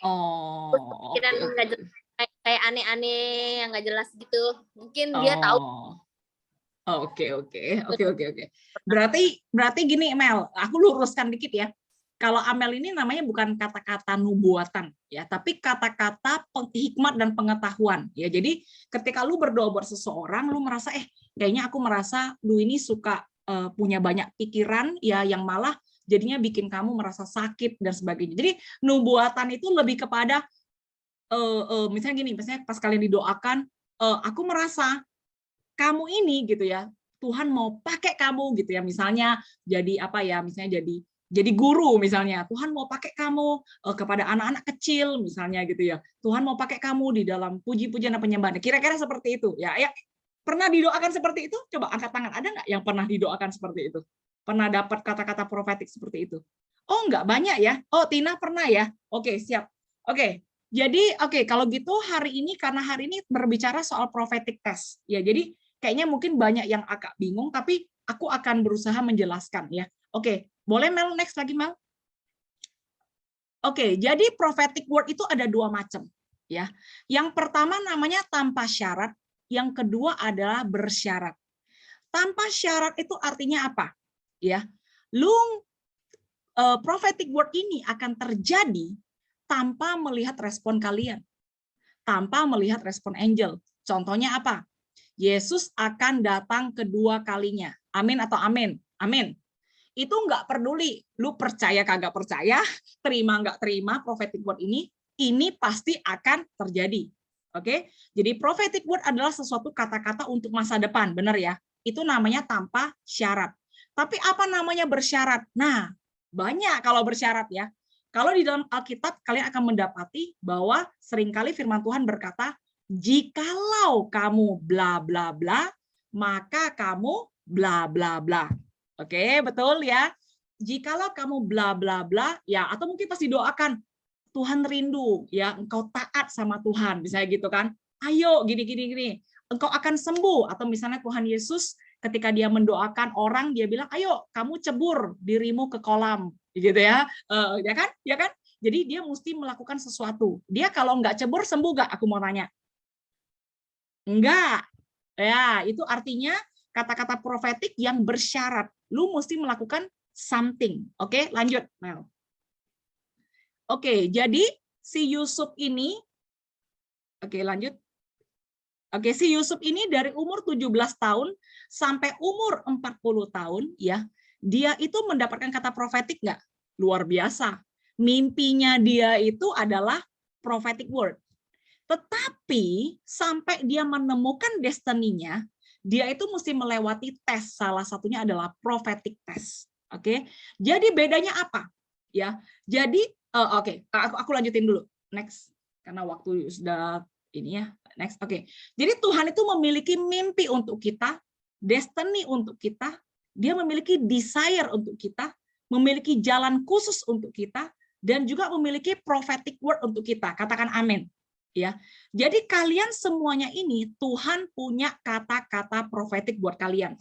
Oh. Pikiran nggak jelas, kayak aneh-aneh yang nggak jelas gitu. Mungkin dia tahu. Oke. Berarti gini, Mel, aku luruskan dikit ya. Kalau Amel ini namanya bukan kata-kata nubuatan ya, tapi kata-kata hikmat dan pengetahuan ya. Jadi ketika lu berdoa buat seseorang, lu merasa kayaknya aku merasa lu ini suka punya banyak pikiran ya yang malah jadinya bikin kamu merasa sakit dan sebagainya. Jadi nubuatan itu lebih kepada misalnya gini, misalnya pas kalian didoakan, aku merasa kamu ini gitu ya, Tuhan mau pakai kamu gitu ya, misalnya jadi apa ya, misalnya jadi guru misalnya, Tuhan mau pakai kamu kepada anak-anak kecil misalnya gitu ya, Tuhan mau pakai kamu di dalam puji-pujian dan penyembahan. Kira-kira seperti itu ya. Pernah didoakan seperti itu? Coba angkat tangan, ada nggak yang pernah didoakan seperti itu? Pernah dapat kata-kata profetik seperti itu? Oh, nggak banyak ya. Oh, Tina pernah ya. Oke, siap. Oke. Jadi kalau gitu hari ini, karena hari ini berbicara soal prophetic test ya, jadi kayaknya mungkin banyak yang agak bingung, tapi aku akan berusaha menjelaskan ya. Oke, boleh Mel next lagi Mel? Oke, jadi prophetic word itu ada dua macam ya. Yang pertama namanya tanpa syarat, yang kedua adalah bersyarat. Tanpa syarat itu artinya apa? Ya, prophetic word ini akan terjadi tanpa melihat respon kalian, tanpa melihat respon angel. Contohnya apa? Yesus akan datang kedua kalinya. Amin atau amin? Amin. Itu nggak peduli, lu percaya kagak percaya, terima nggak terima prophetic word ini, ini pasti akan terjadi. Oke, jadi prophetic word adalah sesuatu kata-kata untuk masa depan, benar ya? Itu namanya tanpa syarat. Tapi apa namanya bersyarat? Nah, banyak kalau bersyarat ya. Kalau di dalam Alkitab kalian akan mendapati bahwa seringkali firman Tuhan berkata, jikalau kamu bla bla bla, maka kamu bla bla bla. Oke, betul ya? Jikalau kamu bla bla bla, ya atau mungkin pas didoakan, Tuhan rindu, ya engkau taat sama Tuhan, misalnya gitu kan. Ayo gini, engkau akan sembuh. Atau misalnya Tuhan Yesus ketika dia mendoakan orang, dia bilang, ayo kamu cebur dirimu ke kolam, gitu ya, ya kan? Jadi dia mesti melakukan sesuatu. Dia kalau nggak cebur sembuh nggak? Aku mau tanya. Enggak. Ya, itu artinya kata-kata profetik yang bersyarat. Lu mesti melakukan something. Oke, lanjut, Mel. Oke, jadi si Yusuf ini, oke lanjut. Oke, si Yusuf ini dari umur 17 tahun sampai umur 40 tahun, ya, dia itu mendapatkan kata profetik nggak? Luar biasa. Mimpinya dia itu adalah prophetic word. Tetapi sampai dia menemukan destiny-nya, dia itu mesti melewati tes. Salah satunya adalah prophetic test. Oke, jadi bedanya apa? Ya, jadi oke, aku lanjutin dulu. Next, karena waktu sudah ini ya. Next, oke. Jadi Tuhan itu memiliki mimpi untuk kita, destiny untuk kita, dia memiliki desire untuk kita, memiliki jalan khusus untuk kita, dan juga memiliki prophetic word untuk kita. Katakan amin. Ya. Jadi kalian semuanya ini Tuhan punya kata-kata prophetic buat kalian.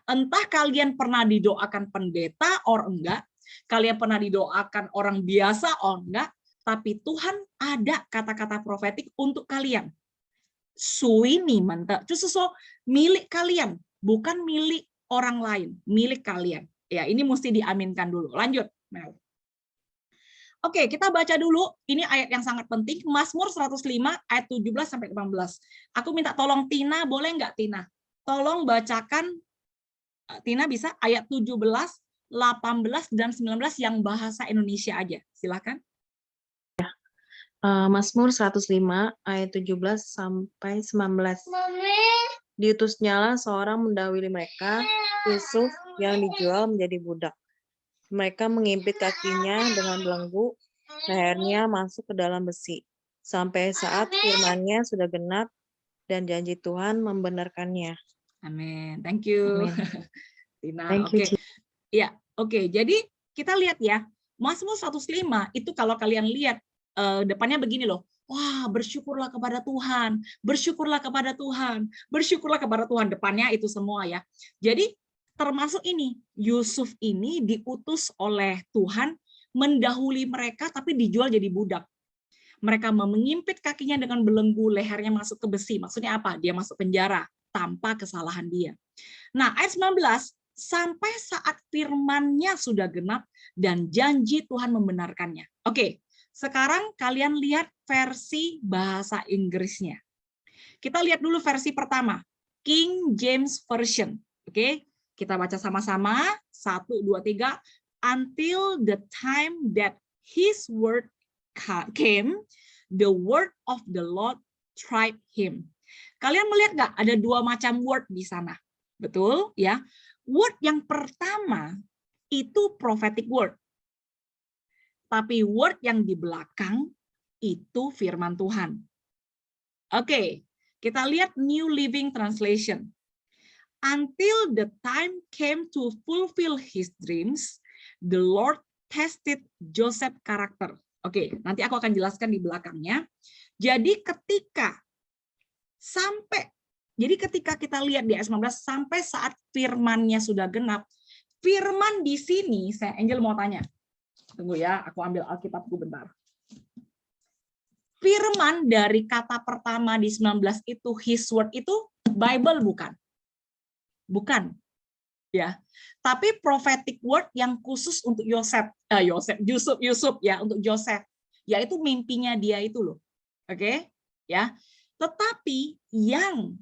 Entah kalian pernah didoakan pendeta or enggak, kalian pernah didoakan orang biasa or enggak, tapi Tuhan ada kata-kata profetik untuk kalian. Suini mantap, justru milik kalian, bukan milik orang lain, milik kalian. Ya, ini mesti diaminkan dulu. Lanjut, Mel. Oke, kita baca dulu. Ini ayat yang sangat penting. Mazmur 105 ayat 17 sampai 18. Aku minta tolong Tina, boleh nggak Tina? Tolong bacakan, Tina bisa ayat 17, 18 dan 19 yang bahasa Indonesia aja. Silakan. Mazmur 105 ayat 17 sampai 19. Diutusnyalah seorang mendahului mereka, Yusuf yang dijual menjadi budak. Mereka mengimpit kakinya dengan belenggu, lehernya masuk ke dalam besi, sampai saat firman-Nya sudah genap dan janji Tuhan membenarkannya. Amin. Thank you. Amin. Tina, Thank you, oke. Ya, oke. Jadi kita lihat ya, Mazmur 105 itu kalau kalian lihat depannya begini loh. Wah, bersyukurlah kepada Tuhan, bersyukurlah kepada Tuhan, bersyukurlah kepada Tuhan. Depannya itu semua ya. Jadi termasuk ini, Yusuf ini diutus oleh Tuhan mendahului mereka tapi dijual jadi budak. Mereka mengimpit kakinya dengan belenggu, lehernya masuk ke besi. Maksudnya apa? Dia masuk penjara tanpa kesalahan dia. Nah, ayat 19, sampai saat firman-Nya sudah genap dan janji Tuhan membenarkannya. Oke, sekarang kalian lihat versi bahasa Inggrisnya. Kita lihat dulu versi pertama, King James Version. Oke, kita baca sama-sama. 1, 2, 3. Until the time that his word came, the word of the Lord tried him. Kalian melihat nggak ada dua macam word di sana? Betul ya. Word yang pertama itu prophetic word. Tapi word yang di belakang itu firman Tuhan. Oke, kita lihat New Living Translation. Until the time came to fulfill his dreams, the Lord tested Joseph's character. Oke, nanti aku akan jelaskan di belakangnya. Jadi ketika kita lihat di ayat 19 sampai saat firman-Nya sudah genap, firman di sini, saya Angel mau tanya. Tunggu ya, aku ambil Alkitabku bentar. Firman dari kata pertama di 19 itu, his word itu Bible bukan? Bukan. Ya. Tapi prophetic word yang khusus untuk Yusuf ya, untuk Joseph. Yaitu mimpinya dia itu loh. Oke? Ya. Tetapi yang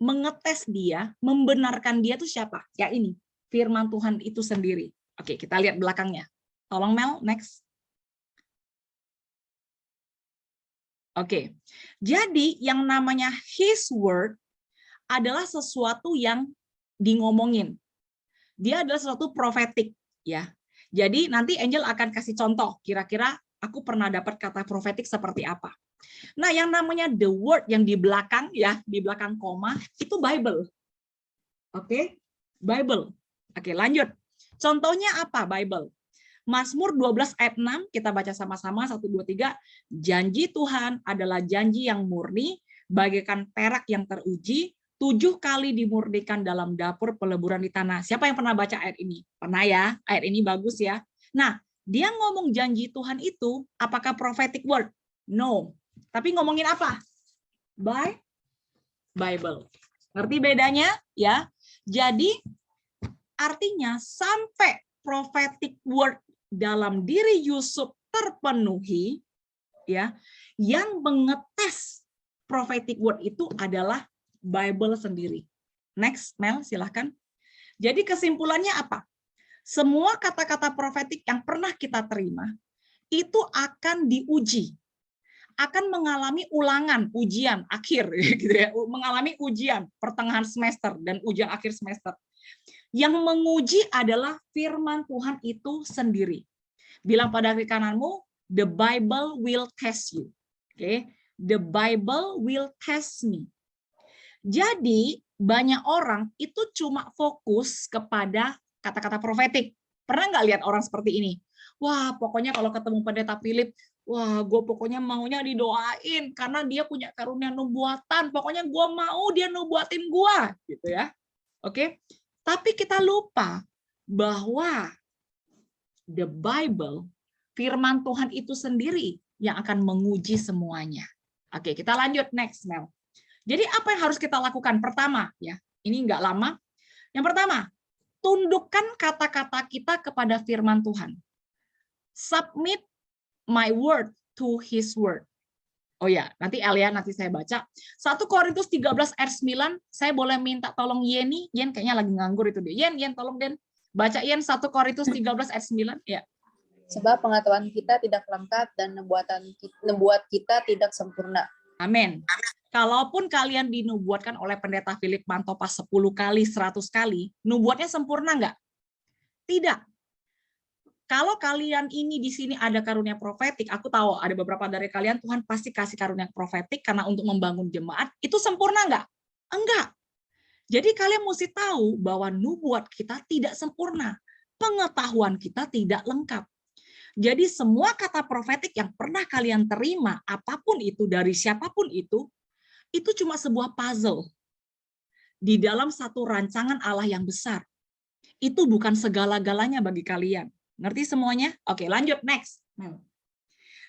mengetes dia, membenarkan dia itu siapa? Ya ini, firman Tuhan itu sendiri. Oke, kita lihat belakangnya. Tolong Mel, next. Oke. Jadi yang namanya his word adalah sesuatu yang ngomongin. Dia adalah sesuatu profetik, ya. Jadi nanti Angel akan kasih contoh, kira-kira aku pernah dapat kata profetik seperti apa. Nah, yang namanya the word yang di belakang, ya, di belakang koma, itu Bible. Oke, Bible. Oke, lanjut. Contohnya apa Bible? Mazmur 12 ayat 6, kita baca sama-sama, 1, 2, 3. Janji Tuhan adalah janji yang murni, bagaikan perak yang teruji, 7 kali dimurnikan dalam dapur peleburan di tanah. Siapa yang pernah baca ayat ini? Pernah ya? Ayat ini bagus ya. Nah, dia ngomong janji Tuhan itu, apakah prophetic word? No. Tapi ngomongin apa? Bible. Ngerti bedanya? Ya. Jadi, artinya sampai prophetic word dalam diri Yusuf terpenuhi, ya, yang mengetes prophetic word itu adalah Bible sendiri. Next, Mel, silahkan. Jadi kesimpulannya apa? Semua kata-kata profetik yang pernah kita terima itu akan diuji, akan mengalami ulangan, ujian akhir, gitu ya, mengalami ujian pertengahan semester dan ujian akhir semester. Yang menguji adalah firman Tuhan itu sendiri. Bilang pada kiri kananmu, the Bible will test you. Oke, the Bible will test me. Jadi banyak orang itu cuma fokus kepada kata-kata profetik. Pernah nggak lihat orang seperti ini? Wah, pokoknya kalau ketemu pendeta Philip, wah, gue pokoknya maunya didoain karena dia punya karunia nubuatan. Pokoknya gue mau dia nubuatin gue, gitu ya. Oke. Tapi kita lupa bahwa the Bible, firman Tuhan itu sendiri yang akan menguji semuanya. Oke, kita lanjut next, Mel. Jadi apa yang harus kita lakukan? Pertama, ya, ini nggak lama. Yang pertama, tundukkan kata-kata kita kepada firman Tuhan. Submit my word to his word. Oh ya, nanti Elia, nanti saya baca. 1 Korintus 13 ayat 9, saya boleh minta tolong Yeni? Yen kayaknya lagi nganggur itu dia. Yen tolong Den. Baca Yen 1 Korintus 13 ayat 9. Ya. Sebab pengetahuan kita tidak lengkap dan nubuat kita tidak sempurna. Amin. Kalaupun kalian dinubuatkan oleh pendeta Philip Mantopas 10 kali, 100 kali, nubuatnya sempurna nggak? Tidak. Kalau kalian ini di sini ada karunia profetik, aku tahu ada beberapa dari kalian Tuhan pasti kasih karunia profetik karena untuk membangun jemaat, itu sempurna nggak? Enggak. Jadi kalian mesti tahu bahwa nubuat kita tidak sempurna. Pengetahuan kita tidak lengkap. Jadi semua kata profetik yang pernah kalian terima, apapun itu, dari siapapun itu cuma sebuah puzzle di dalam satu rancangan Allah yang besar. Itu bukan segala-galanya bagi kalian. Ngerti semuanya? Oke, lanjut next.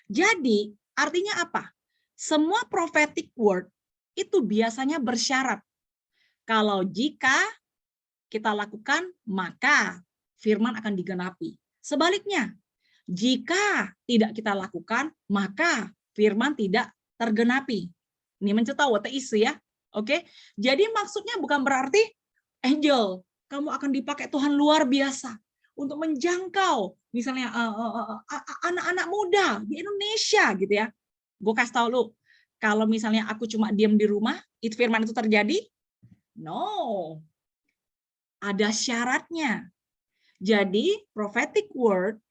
Jadi, artinya apa? Semua prophetic word itu biasanya bersyarat. Kalau jika kita lakukan, maka firman akan digenapi. Sebaliknya, jika tidak kita lakukan, maka firman tidak tergenapi. Ini mencetak wate isu ya. Oke. Jadi maksudnya bukan berarti Angel, kamu akan dipakai Tuhan luar biasa untuk menjangkau misalnya anak-anak muda di Indonesia gitu ya. Gue kasih tahu lu, kalau misalnya aku cuma diam di rumah, itu firman itu terjadi? No. Ada syaratnya. Jadi prophetic word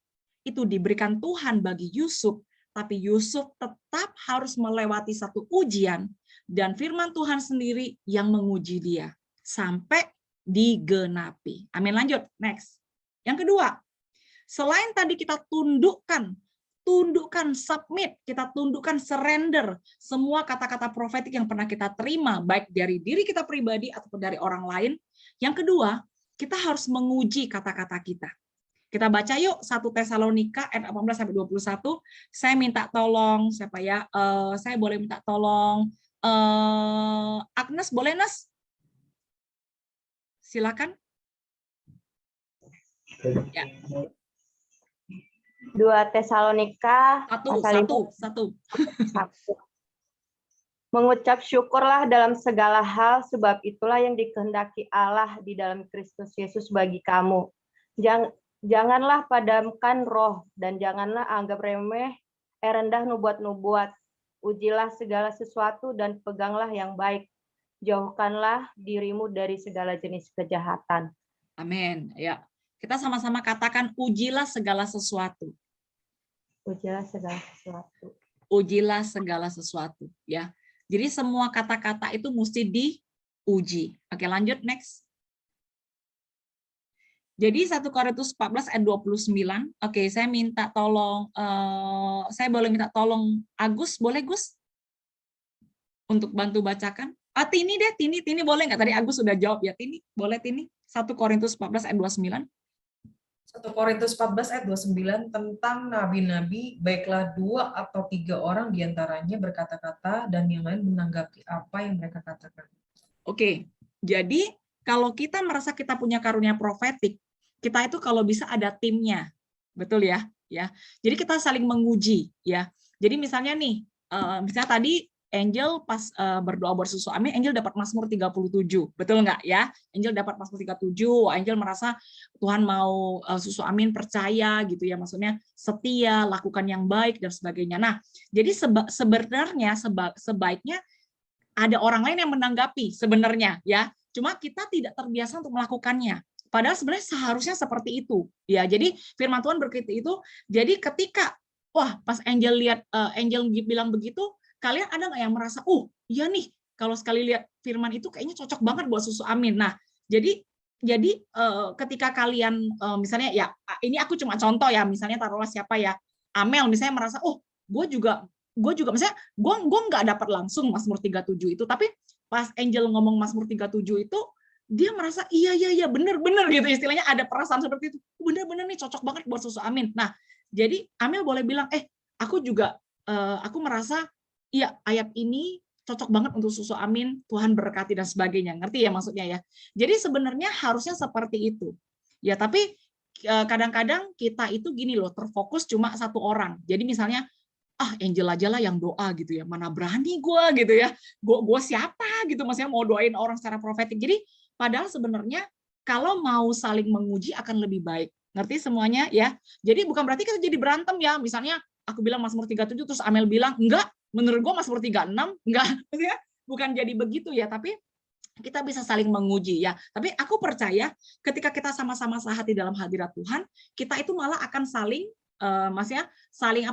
itu diberikan Tuhan bagi Yusuf, tapi Yusuf tetap harus melewati satu ujian dan firman Tuhan sendiri yang menguji dia sampai digenapi. Amin, lanjut. Next. Yang kedua, selain tadi kita tundukkan, submit, kita tundukkan, surrender semua kata-kata profetik yang pernah kita terima, baik dari diri kita pribadi ataupun dari orang lain. Yang kedua, kita harus menguji kata-kata kita. Kita baca yuk 1 Tesalonika ayat 18-21. Saya minta tolong, siapa ya? Saya boleh minta tolong. Agnes, boleh Nes? Silakan. Ya. 2 Tesalonika 1. Mengucap syukurlah dalam segala hal, sebab itulah yang dikehendaki Allah di dalam Kristus Yesus bagi kamu. Janganlah padamkan roh, dan janganlah anggap rendah nubuat-nubuat. Ujilah segala sesuatu dan peganglah yang baik. Jauhkanlah dirimu dari segala jenis kejahatan. Amin. Ya. Kita sama-sama katakan ujilah segala sesuatu. Ujilah segala sesuatu. Ujilah segala sesuatu, ya. Jadi semua kata-kata itu mesti diuji. Oke, lanjut next. Jadi 1 Korintus 14 ayat 29. Oke, saya minta tolong, saya boleh minta tolong Agus, boleh Gus? Untuk bantu bacakan. Tini deh, Tini boleh nggak? Tadi Agus sudah jawab ya, Tini. Boleh Tini? 1 Korintus 14 ayat 29. 1 Korintus 14 ayat 29 tentang nabi-nabi, baiklah 2 atau 3 orang diantaranya berkata-kata dan yang lain menanggapi apa yang mereka katakan. Oke, jadi kalau kita merasa kita punya karunia profetik, kita itu kalau bisa ada timnya, betul ya? Ya, jadi kita saling menguji, ya. Jadi misalnya nih, misalnya tadi Angel pas berdoa bersusu amin, Angel dapat Mazmur 37, betul nggak ya? Angel dapat Mazmur 37, Angel merasa Tuhan mau susu amin percaya gitu ya, maksudnya setia, lakukan yang baik dan sebagainya. Nah, jadi sebenarnya sebaiknya ada orang lain yang menanggapi sebenarnya ya, cuma kita tidak terbiasa untuk melakukannya. Padahal sebenarnya seharusnya seperti itu ya. Jadi firman Tuhan berkata itu, jadi ketika wah pas Angel lihat Angel bilang begitu, kalian ada nggak yang merasa, iya nih, kalau sekali lihat firman itu kayaknya cocok banget buat susu amin. Nah, jadi ketika kalian misalnya ya, ini aku cuma contoh ya, misalnya taruhlah siapa ya, Amel misalnya merasa, gue juga misalnya gue nggak dapat langsung Mazmur 37 itu, tapi pas Angel ngomong Mazmur 37 itu, dia merasa iya bener gitu, istilahnya ada perasaan seperti itu, bener nih cocok banget buat susu amin. Nah, jadi Amel boleh bilang, aku juga aku merasa iya, ayat ini cocok banget untuk susu amin, Tuhan berkati dan sebagainya. Ngerti ya maksudnya ya? Jadi sebenarnya harusnya seperti itu. Ya, tapi kadang-kadang kita itu gini loh, terfokus cuma satu orang. Jadi misalnya, Angel aja lah yang doa gitu ya, mana berani gue gitu ya. Gue siapa gitu, maksudnya mau doain orang secara profetik. Jadi padahal sebenarnya kalau mau saling menguji akan lebih baik. Ngerti semuanya ya? Jadi bukan berarti kita jadi berantem ya. Misalnya aku bilang Mazmur 37 terus Amel bilang, enggak, menurut gue Mazmur 36, enggak, bukan jadi begitu ya, tapi kita bisa saling menguji ya. Tapi aku percaya ketika kita sama-sama sehati dalam hadirat Tuhan, kita itu malah akan saling saling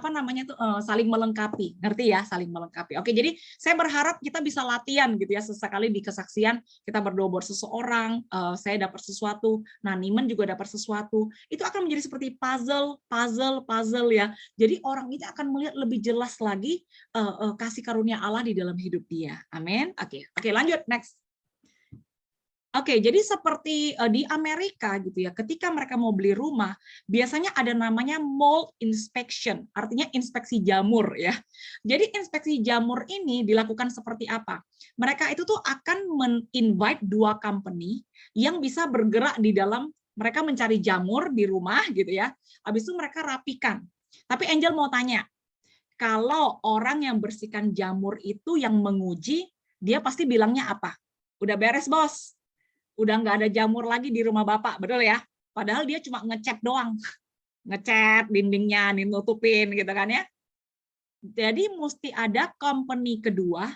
saling melengkapi, ngerti ya, saling melengkapi. Oke, jadi saya berharap kita bisa latihan gitu ya, sesekali di kesaksian kita berdoa buat seseorang, saya dapat sesuatu, nah Niman juga dapat sesuatu, itu akan menjadi seperti puzzle ya. Jadi orang itu akan melihat lebih jelas lagi kasih karunia Allah di dalam hidup dia. Amin. Oke, lanjut next. Oke, jadi seperti di Amerika gitu ya, ketika mereka mau beli rumah, biasanya ada namanya mold inspection, artinya inspeksi jamur ya. Jadi inspeksi jamur ini dilakukan seperti apa? Mereka itu tuh akan men-invite 2 company yang bisa bergerak di dalam, mereka mencari jamur di rumah gitu ya. Habis itu mereka rapikan. Tapi Angel mau tanya, kalau orang yang bersihkan jamur itu yang menguji, dia pasti bilangnya apa? Udah beres, bos. Udah nggak ada jamur lagi di rumah Bapak, betul ya? Padahal dia cuma ngecat doang. Ngecat dindingnya, nutupin gitu kan ya. Jadi mesti ada company kedua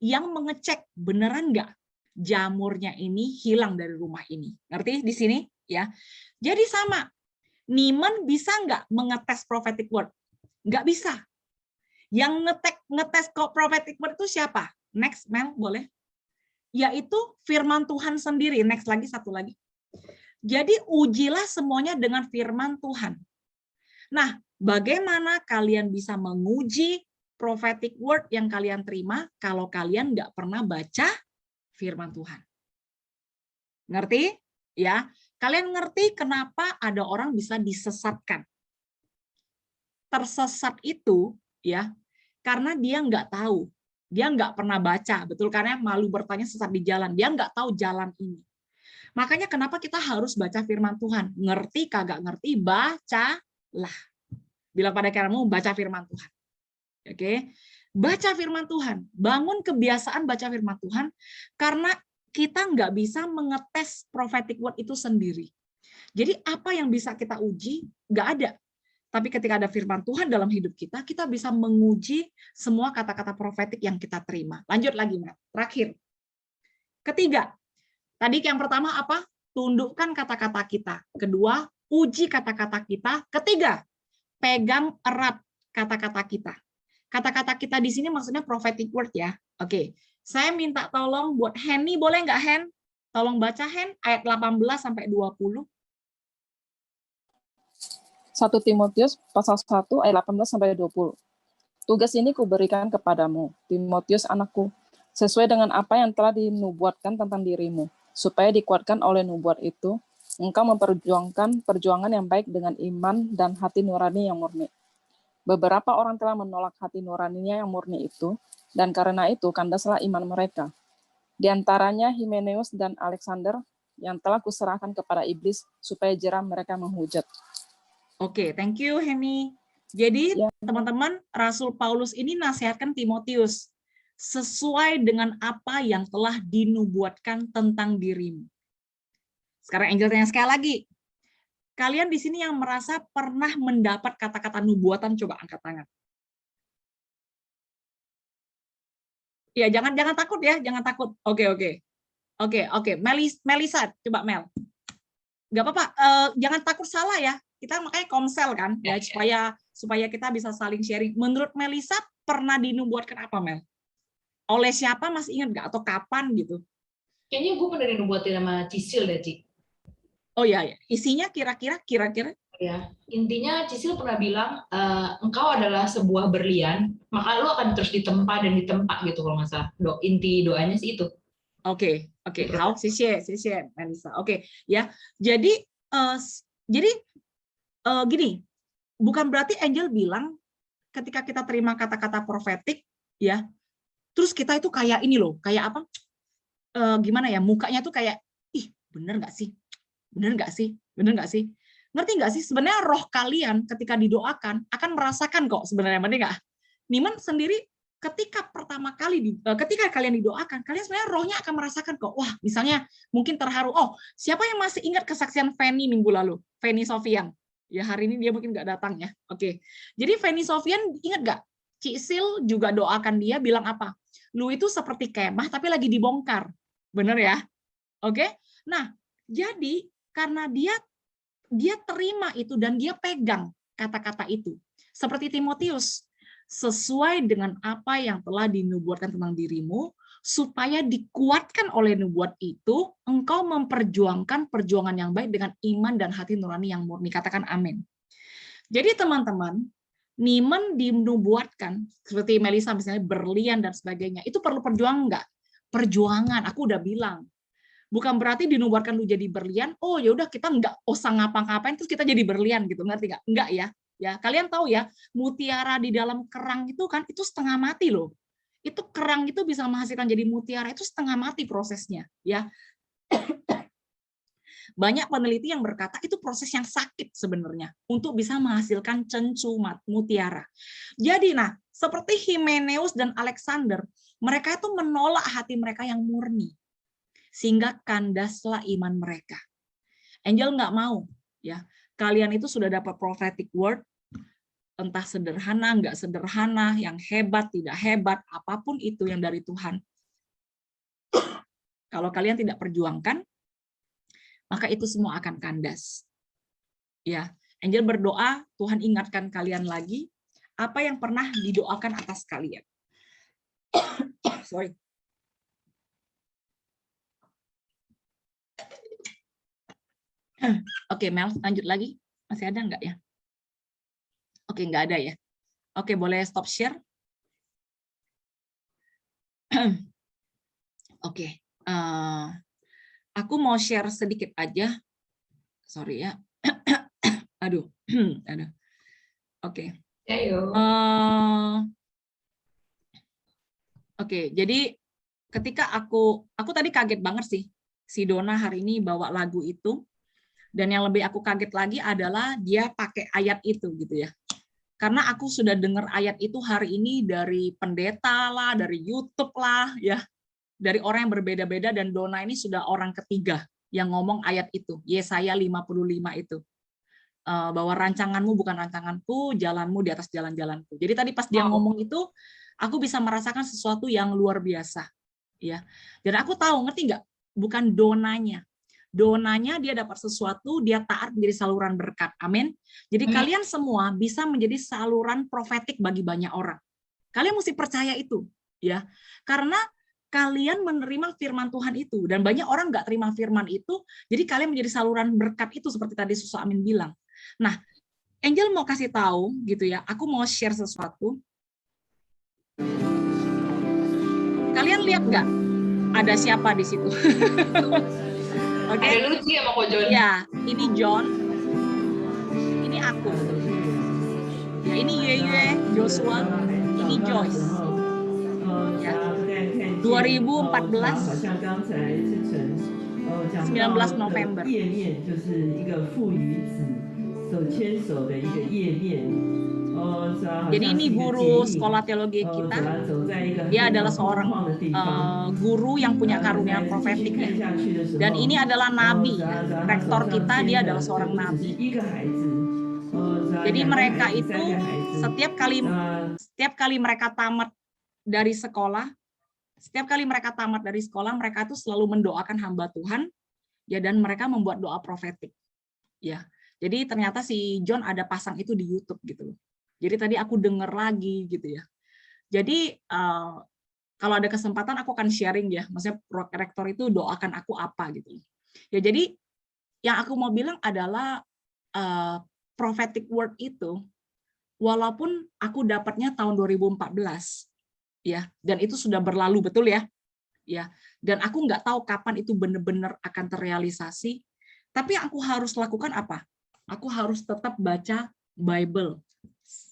yang mengecek beneran nggak jamurnya ini hilang dari rumah ini. Ngerti di sini ya? Jadi sama, Niman bisa nggak mengetes prophetic word? Nggak bisa. Yang ngetes prophetic word itu siapa? Next, Mel, boleh? Yaitu firman Tuhan sendiri. Next lagi, satu lagi. Jadi ujilah semuanya dengan firman Tuhan. Nah, bagaimana kalian bisa menguji prophetic word yang kalian terima kalau kalian nggak pernah baca firman Tuhan? Ngerti? Ya, kalian ngerti kenapa ada orang bisa disesatkan? Tersesat itu ya karena dia nggak tahu. Dia nggak pernah baca, betul, karena malu bertanya sesat di jalan. Dia nggak tahu jalan ini. Makanya kenapa kita harus baca firman Tuhan? Ngerti kagak ngerti, bacalah. Bilang pada kamu baca firman Tuhan. Oke, baca firman Tuhan. Bangun kebiasaan baca firman Tuhan, karena kita nggak bisa mengetes prophetic word itu sendiri. Jadi apa yang bisa kita uji? Nggak ada. Tapi ketika ada firman Tuhan dalam hidup kita, kita bisa menguji semua kata-kata profetik yang kita terima. Lanjut lagi, Mel. Terakhir. Ketiga. Tadi yang pertama apa? Tundukkan kata-kata kita. Kedua, uji kata-kata kita. Ketiga, pegang erat kata-kata kita. Kata-kata kita di sini maksudnya prophetic word ya. Oke. Saya minta tolong buat Henny, boleh nggak Hen? Tolong baca Hen ayat 18 sampai 20. 1 Timotius pasal 1 ayat 18 sampai 20. Tugas ini kuberikan kepadamu, Timotius anakku, sesuai dengan apa yang telah dinubuatkan tentang dirimu, supaya dikuatkan oleh nubuat itu, engkau memperjuangkan perjuangan yang baik dengan iman dan hati nurani yang murni. Beberapa orang telah menolak hati nuraninya yang murni itu, dan karena itu kandaslah iman mereka. Di antaranya Himeneus dan Alexander, yang telah kuserahkan kepada iblis, supaya jerah mereka menghujat. Oke, thank you Henny. Jadi teman-teman, Rasul Paulus ini nasihatkan Timotius sesuai dengan apa yang telah dinubuatkan tentang dirimu. Sekarang Angel tanya sekali lagi. Kalian di sini yang merasa pernah mendapat kata-kata nubuatan, coba angkat tangan. Ya, jangan takut ya, jangan takut. Oke. Melisa, coba Mel. Nggak apa-apa, jangan takut salah ya. Kita makanya komsel kan, ya supaya kita bisa saling sharing. Menurut Melisa pernah dinubuatkan apa, Mel? Oleh siapa, masih ingat nggak? Atau kapan gitu? Kayaknya gue pernah dinubuatin sama Cisil deh, Ci. Oh iya, isinya kira-kira? Ya, intinya Cisil pernah bilang, engkau adalah sebuah berlian, maka lu akan terus ditempa dan ditempa gitu kalau nggak salah. Inti doanya sih itu. Oke. Hao,谢谢, Melisa. Oke, ya. Jadi gini, bukan berarti Angel bilang ketika kita terima kata-kata profetik, ya, terus kita itu kayak ini loh, kayak apa? Gimana ya? Mukanya tuh kayak, ih, bener nggak sih? Ngerti nggak sih? Sebenarnya roh kalian ketika didoakan akan merasakan kok sebenarnya, ngerti nggak? Niman sendiri ketika ketika kalian didoakan, kalian sebenarnya rohnya akan merasakan kok. Wah, misalnya mungkin terharu. Oh, siapa yang masih ingat kesaksian Fanny minggu lalu? Fanny Sofian. Ya, hari ini dia mungkin nggak datang ya. Oke. Jadi Fanny Sofian ingat nggak? Cisil juga doakan dia bilang apa? Lu itu seperti kemah tapi lagi dibongkar. Bener ya? Oke. Nah, jadi karena dia terima itu dan dia pegang kata-kata itu. Seperti Timotius, sesuai dengan apa yang telah dinubuatkan tentang dirimu, supaya dikuatkan oleh nubuat itu, engkau memperjuangkan perjuangan yang baik dengan iman dan hati nurani yang murni. Katakan amin. Jadi teman-teman, Niman dinubuatkan, seperti Melisa misalnya, berlian dan sebagainya, itu perlu perjuangan nggak? Perjuangan, aku udah bilang. Bukan berarti dinubuatkan lu jadi berlian, oh ya udah kita nggak usah ngapa-ngapain, terus kita jadi berlian gitu, ngerti nggak? Nggak ya. Ya, kalian tahu ya, mutiara di dalam kerang itu kan itu setengah mati loh. Itu kerang itu bisa menghasilkan jadi mutiara itu setengah mati prosesnya, ya. Banyak peneliti yang berkata itu proses yang sakit sebenarnya untuk bisa menghasilkan cencu mutiara. Jadi nah, seperti Himeneus dan Alexander, mereka itu menolak hati mereka yang murni. Sehingga kandaslah iman mereka. Angel nggak mau, ya. Kalian itu sudah dapat prophetic word, entah sederhana, nggak sederhana, yang hebat, tidak hebat, apapun itu yang dari Tuhan. Kalau kalian tidak perjuangkan, maka itu semua akan kandas. Ya, Angel berdoa, Tuhan ingatkan kalian lagi, apa yang pernah didoakan atas kalian. Sorry. Oke, Mel, lanjut lagi. Masih ada nggak ya? Oke, nggak ada ya. Oke, boleh stop share. Oke, aku mau share sedikit aja. Sorry ya. Aduh. Oke. Oke, jadi ketika aku tadi kaget banget sih. Si Dona hari ini bawa lagu itu. Dan yang lebih aku kaget lagi adalah dia pakai ayat itu gitu ya. Karena aku sudah dengar ayat itu hari ini dari pendeta lah, dari YouTube lah, ya, dari orang yang berbeda-beda, dan Dona ini sudah orang ketiga yang ngomong ayat itu, Yesaya 55 itu. bahwa rancanganmu bukan rancanganku, jalanmu di atas jalan-jalanku. Jadi tadi pas dia ngomong itu, aku bisa merasakan sesuatu yang luar biasa, ya. Dan aku tahu, ngerti nggak? Bukan donanya. Donanya dia dapat sesuatu, dia taat menjadi saluran berkat. Amin. Jadi kalian semua bisa menjadi saluran profetik bagi banyak orang. Kalian mesti percaya itu, ya. Karena kalian menerima firman Tuhan itu, dan banyak orang nggak terima firman itu, jadi kalian menjadi saluran berkat itu seperti tadi Susu Amin bilang. Nah, Angel mau kasih tahu gitu ya, aku mau share sesuatu. Kalian lihat nggak? Ada siapa di situ? Oke. Ada Lucy sama Ko John. Ya, ini John. Ini aku. Ya, ini Yeye, Joshua, ini Joyce. Ya. 2014 19 November. Jadi ini guru sekolah teologi kita. Dia adalah seorang guru yang punya karunia profetik ya. Dan ini adalah nabi. Rektor kita dia adalah seorang nabi. Jadi mereka itu setiap kali mereka tamat dari sekolah, mereka itu selalu mendoakan hamba Tuhan ya, dan mereka membuat doa profetik. Ya. Jadi ternyata si John ada pasang itu di YouTube gitu loh. Jadi tadi aku dengar lagi gitu ya. Jadi kalau ada kesempatan aku akan sharing ya. Maksudnya rektor itu doakan aku apa gitu. Ya jadi yang aku mau bilang adalah prophetic word itu walaupun aku dapatnya tahun 2014 ya, dan itu sudah berlalu betul ya. Ya, dan aku nggak tahu kapan itu benar-benar akan terrealisasi. Tapi yang aku harus lakukan apa? Aku harus tetap baca Bible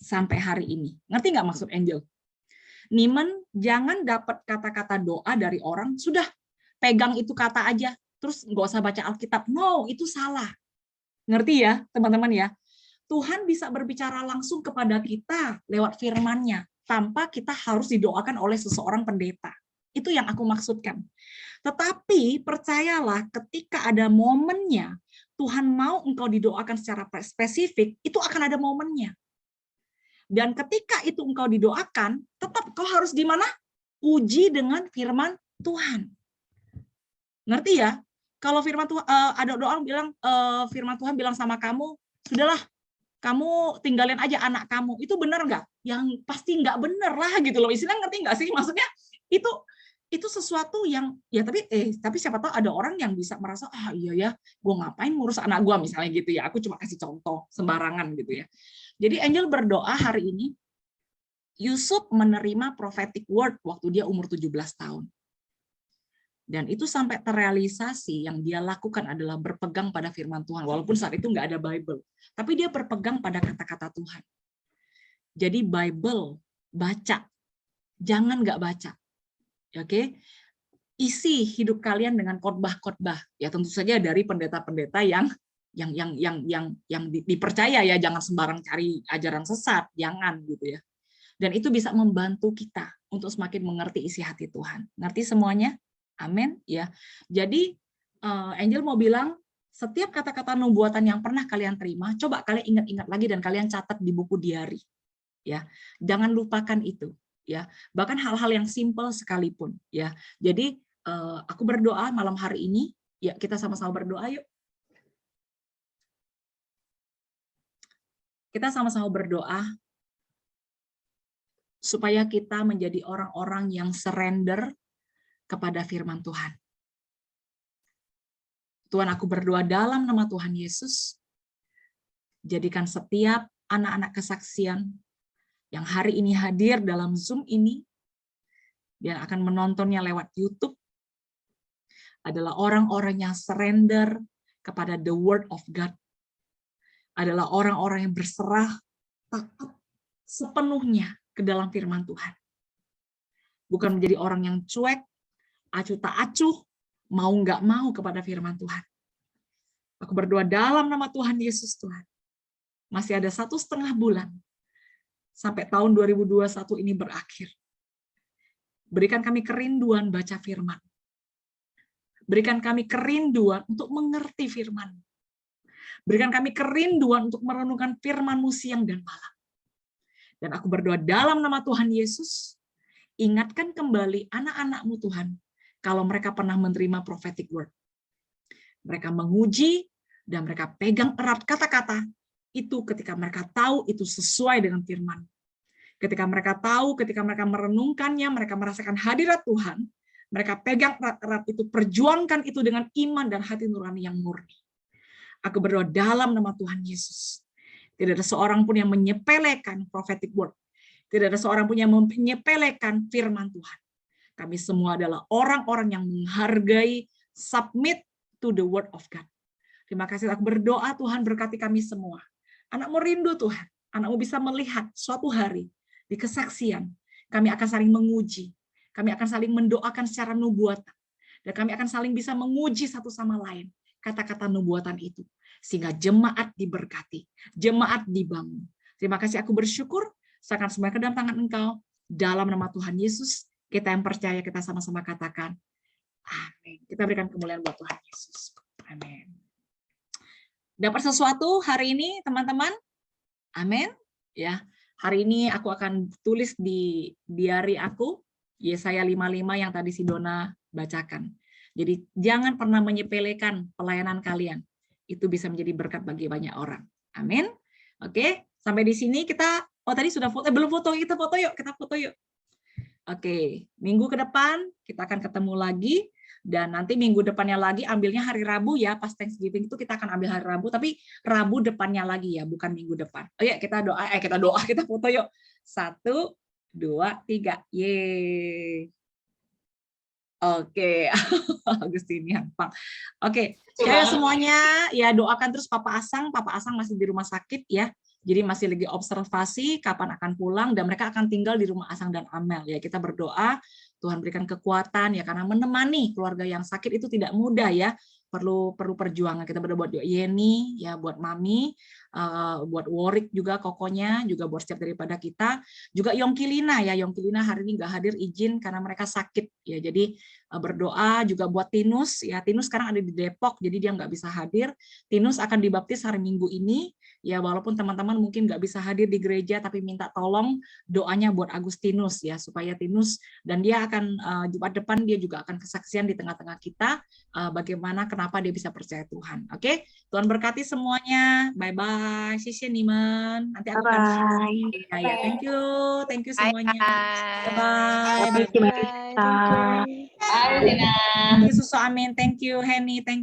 sampai hari ini. Ngerti nggak maksud Angel? Nimen, jangan dapat kata-kata doa dari orang, sudah pegang itu kata aja, terus nggak usah baca Alkitab. No, itu salah. Ngerti ya, teman-teman ya? Tuhan bisa berbicara langsung kepada kita lewat firman-Nya, tanpa kita harus didoakan oleh seseorang pendeta. Itu yang aku maksudkan. Tetapi percayalah, ketika ada momennya, Tuhan mau engkau didoakan secara spesifik, itu akan ada momennya. Dan ketika itu engkau didoakan, tetap kau harus di mana? Uji dengan firman Tuhan. Ngerti ya? Kalau firman Tuhan, ada doa bilang, firman Tuhan bilang sama kamu, sudahlah, kamu tinggalin aja anak kamu. Itu benar nggak? Yang pasti nggak benar lah gitu loh. Istilahnya ngerti nggak sih? Maksudnya itu sesuatu yang ya tapi siapa tahu ada orang yang bisa merasa iya ya, gue ngapain ngurus anak gue misalnya gitu ya. Aku cuma kasih contoh sembarangan gitu ya. Jadi Angel berdoa hari ini Yusuf menerima prophetic word waktu dia umur 17 tahun. Dan itu sampai terrealisasi, yang dia lakukan adalah berpegang pada firman Tuhan. Walaupun saat itu nggak ada Bible. Tapi dia berpegang pada kata-kata Tuhan. Jadi Bible, baca. Jangan nggak baca. Oke, isi hidup kalian dengan khotbah-khotbah. Ya tentu saja dari pendeta-pendeta yang dipercaya ya, jangan sembarang cari ajaran sesat, jangan gitu ya. Dan itu bisa membantu kita untuk semakin mengerti isi hati Tuhan. Ngerti semuanya? Amin ya. Jadi Angel mau bilang, setiap kata-kata nubuatan yang pernah kalian terima, coba kalian ingat-ingat lagi dan kalian catat di buku diari. Ya, jangan lupakan itu. Ya, bahkan hal-hal yang simpel sekalipun. Ya, jadi aku berdoa malam hari ini. Ya, kita sama-sama berdoa yuk. Kita sama-sama berdoa supaya kita menjadi orang-orang yang surrender kepada firman Tuhan. Tuhan, aku berdoa dalam nama Tuhan Yesus, jadikan setiap anak-anak kesaksian yang hari ini hadir dalam Zoom ini, dan akan menontonnya lewat YouTube, adalah orang-orang yang surrender kepada the Word of God. Adalah orang-orang yang berserah taat sepenuhnya ke dalam firman Tuhan. Bukan menjadi orang yang cuek, acuh tak acuh, mau nggak mau kepada firman Tuhan. Aku berdoa dalam nama Tuhan Yesus Tuhan. Masih ada 1,5 bulan sampai tahun 2021 ini berakhir. Berikan kami kerinduan baca firman. Berikan kami kerinduan untuk mengerti firman. Berikan kami kerinduan untuk merenungkan firman-Mu siang dan malam. Dan aku berdoa dalam nama Tuhan Yesus, ingatkan kembali anak-anak-Mu Tuhan, kalau mereka pernah menerima prophetic word. Mereka menguji, dan mereka pegang erat kata-kata, itu ketika mereka tahu itu sesuai dengan firman. Ketika mereka tahu, ketika mereka merenungkannya, mereka merasakan hadirat Tuhan, mereka pegang erat-erat itu, perjuangkan itu dengan iman dan hati nurani yang murni. Aku berdoa dalam nama Tuhan Yesus. Tidak ada seorang pun yang menyepelekan prophetic word. Tidak ada seorang pun yang menyepelekan firman Tuhan. Kami semua adalah orang-orang yang menghargai, submit to the word of God. Terima kasih, aku berdoa Tuhan berkati kami semua. Anak-Mu rindu Tuhan. Anak-Mu bisa melihat suatu hari di kesaksian. Kami akan saling menguji. Kami akan saling mendoakan secara nubuatan. Dan kami akan saling bisa menguji satu sama lain kata-kata nubuatan itu. Sehingga jemaat diberkati. Jemaat dibangun. Terima kasih, aku bersyukur. Serahkan semua ke dalam tangan Engkau. Dalam nama Tuhan Yesus, kita yang percaya, kita sama-sama katakan, amin. Kita berikan kemuliaan buat Tuhan Yesus. Amin. Dapat sesuatu hari ini, teman-teman? Amin. Ya, hari ini aku akan tulis di diary aku, Yesaya 55 yang tadi si Dona bacakan. Jadi jangan pernah menyepelekan pelayanan kalian. Itu bisa menjadi berkat bagi banyak orang. Amin. Oke, sampai di sini kita, tadi sudah foto, belum foto, kita foto yuk, Oke, minggu ke depan kita akan ketemu lagi, dan nanti minggu depannya lagi ambilnya hari Rabu ya, pas Thanksgiving itu kita akan ambil hari Rabu, tapi Rabu depannya lagi ya, bukan minggu depan. Oh ya, kita doa, kita foto yuk. 1, 2, 3, yeay. Oke, Agustinian, Bang. Oke, saya semuanya ya doakan terus Papa Asang masih di rumah sakit ya. Jadi masih lagi observasi kapan akan pulang, dan mereka akan tinggal di rumah Asang dan Amel ya. Kita berdoa Tuhan berikan kekuatan ya, karena menemani keluarga yang sakit itu tidak mudah ya. Perlu perjuangan. Kita berdoa buat Yeni ya, buat Mami, buat Warwick juga, kokonya juga, buat setiap daripada kita. Juga Yongkilina ya, Yongkilina hari ini nggak hadir, izin karena mereka sakit ya. Jadi berdoa juga buat Tinus ya. Tinus sekarang ada di Depok, jadi dia nggak bisa hadir. Tinus akan dibaptis hari Minggu ini ya, walaupun teman-teman mungkin nggak bisa hadir di gereja, tapi minta tolong doanya buat Agustinus ya, supaya Tinus, dan dia akan Jumat depan dia juga akan kesaksian di tengah-tengah kita bagaimana kenapa dia bisa percaya Tuhan. Oke, Tuhan berkati semuanya. Bye bye. Xie Niman. Nanti aku akan ya. Thank you semuanya. Bye bye. Bye, Zina. Thank you Susu, amin. Thank you Henny. Thank you.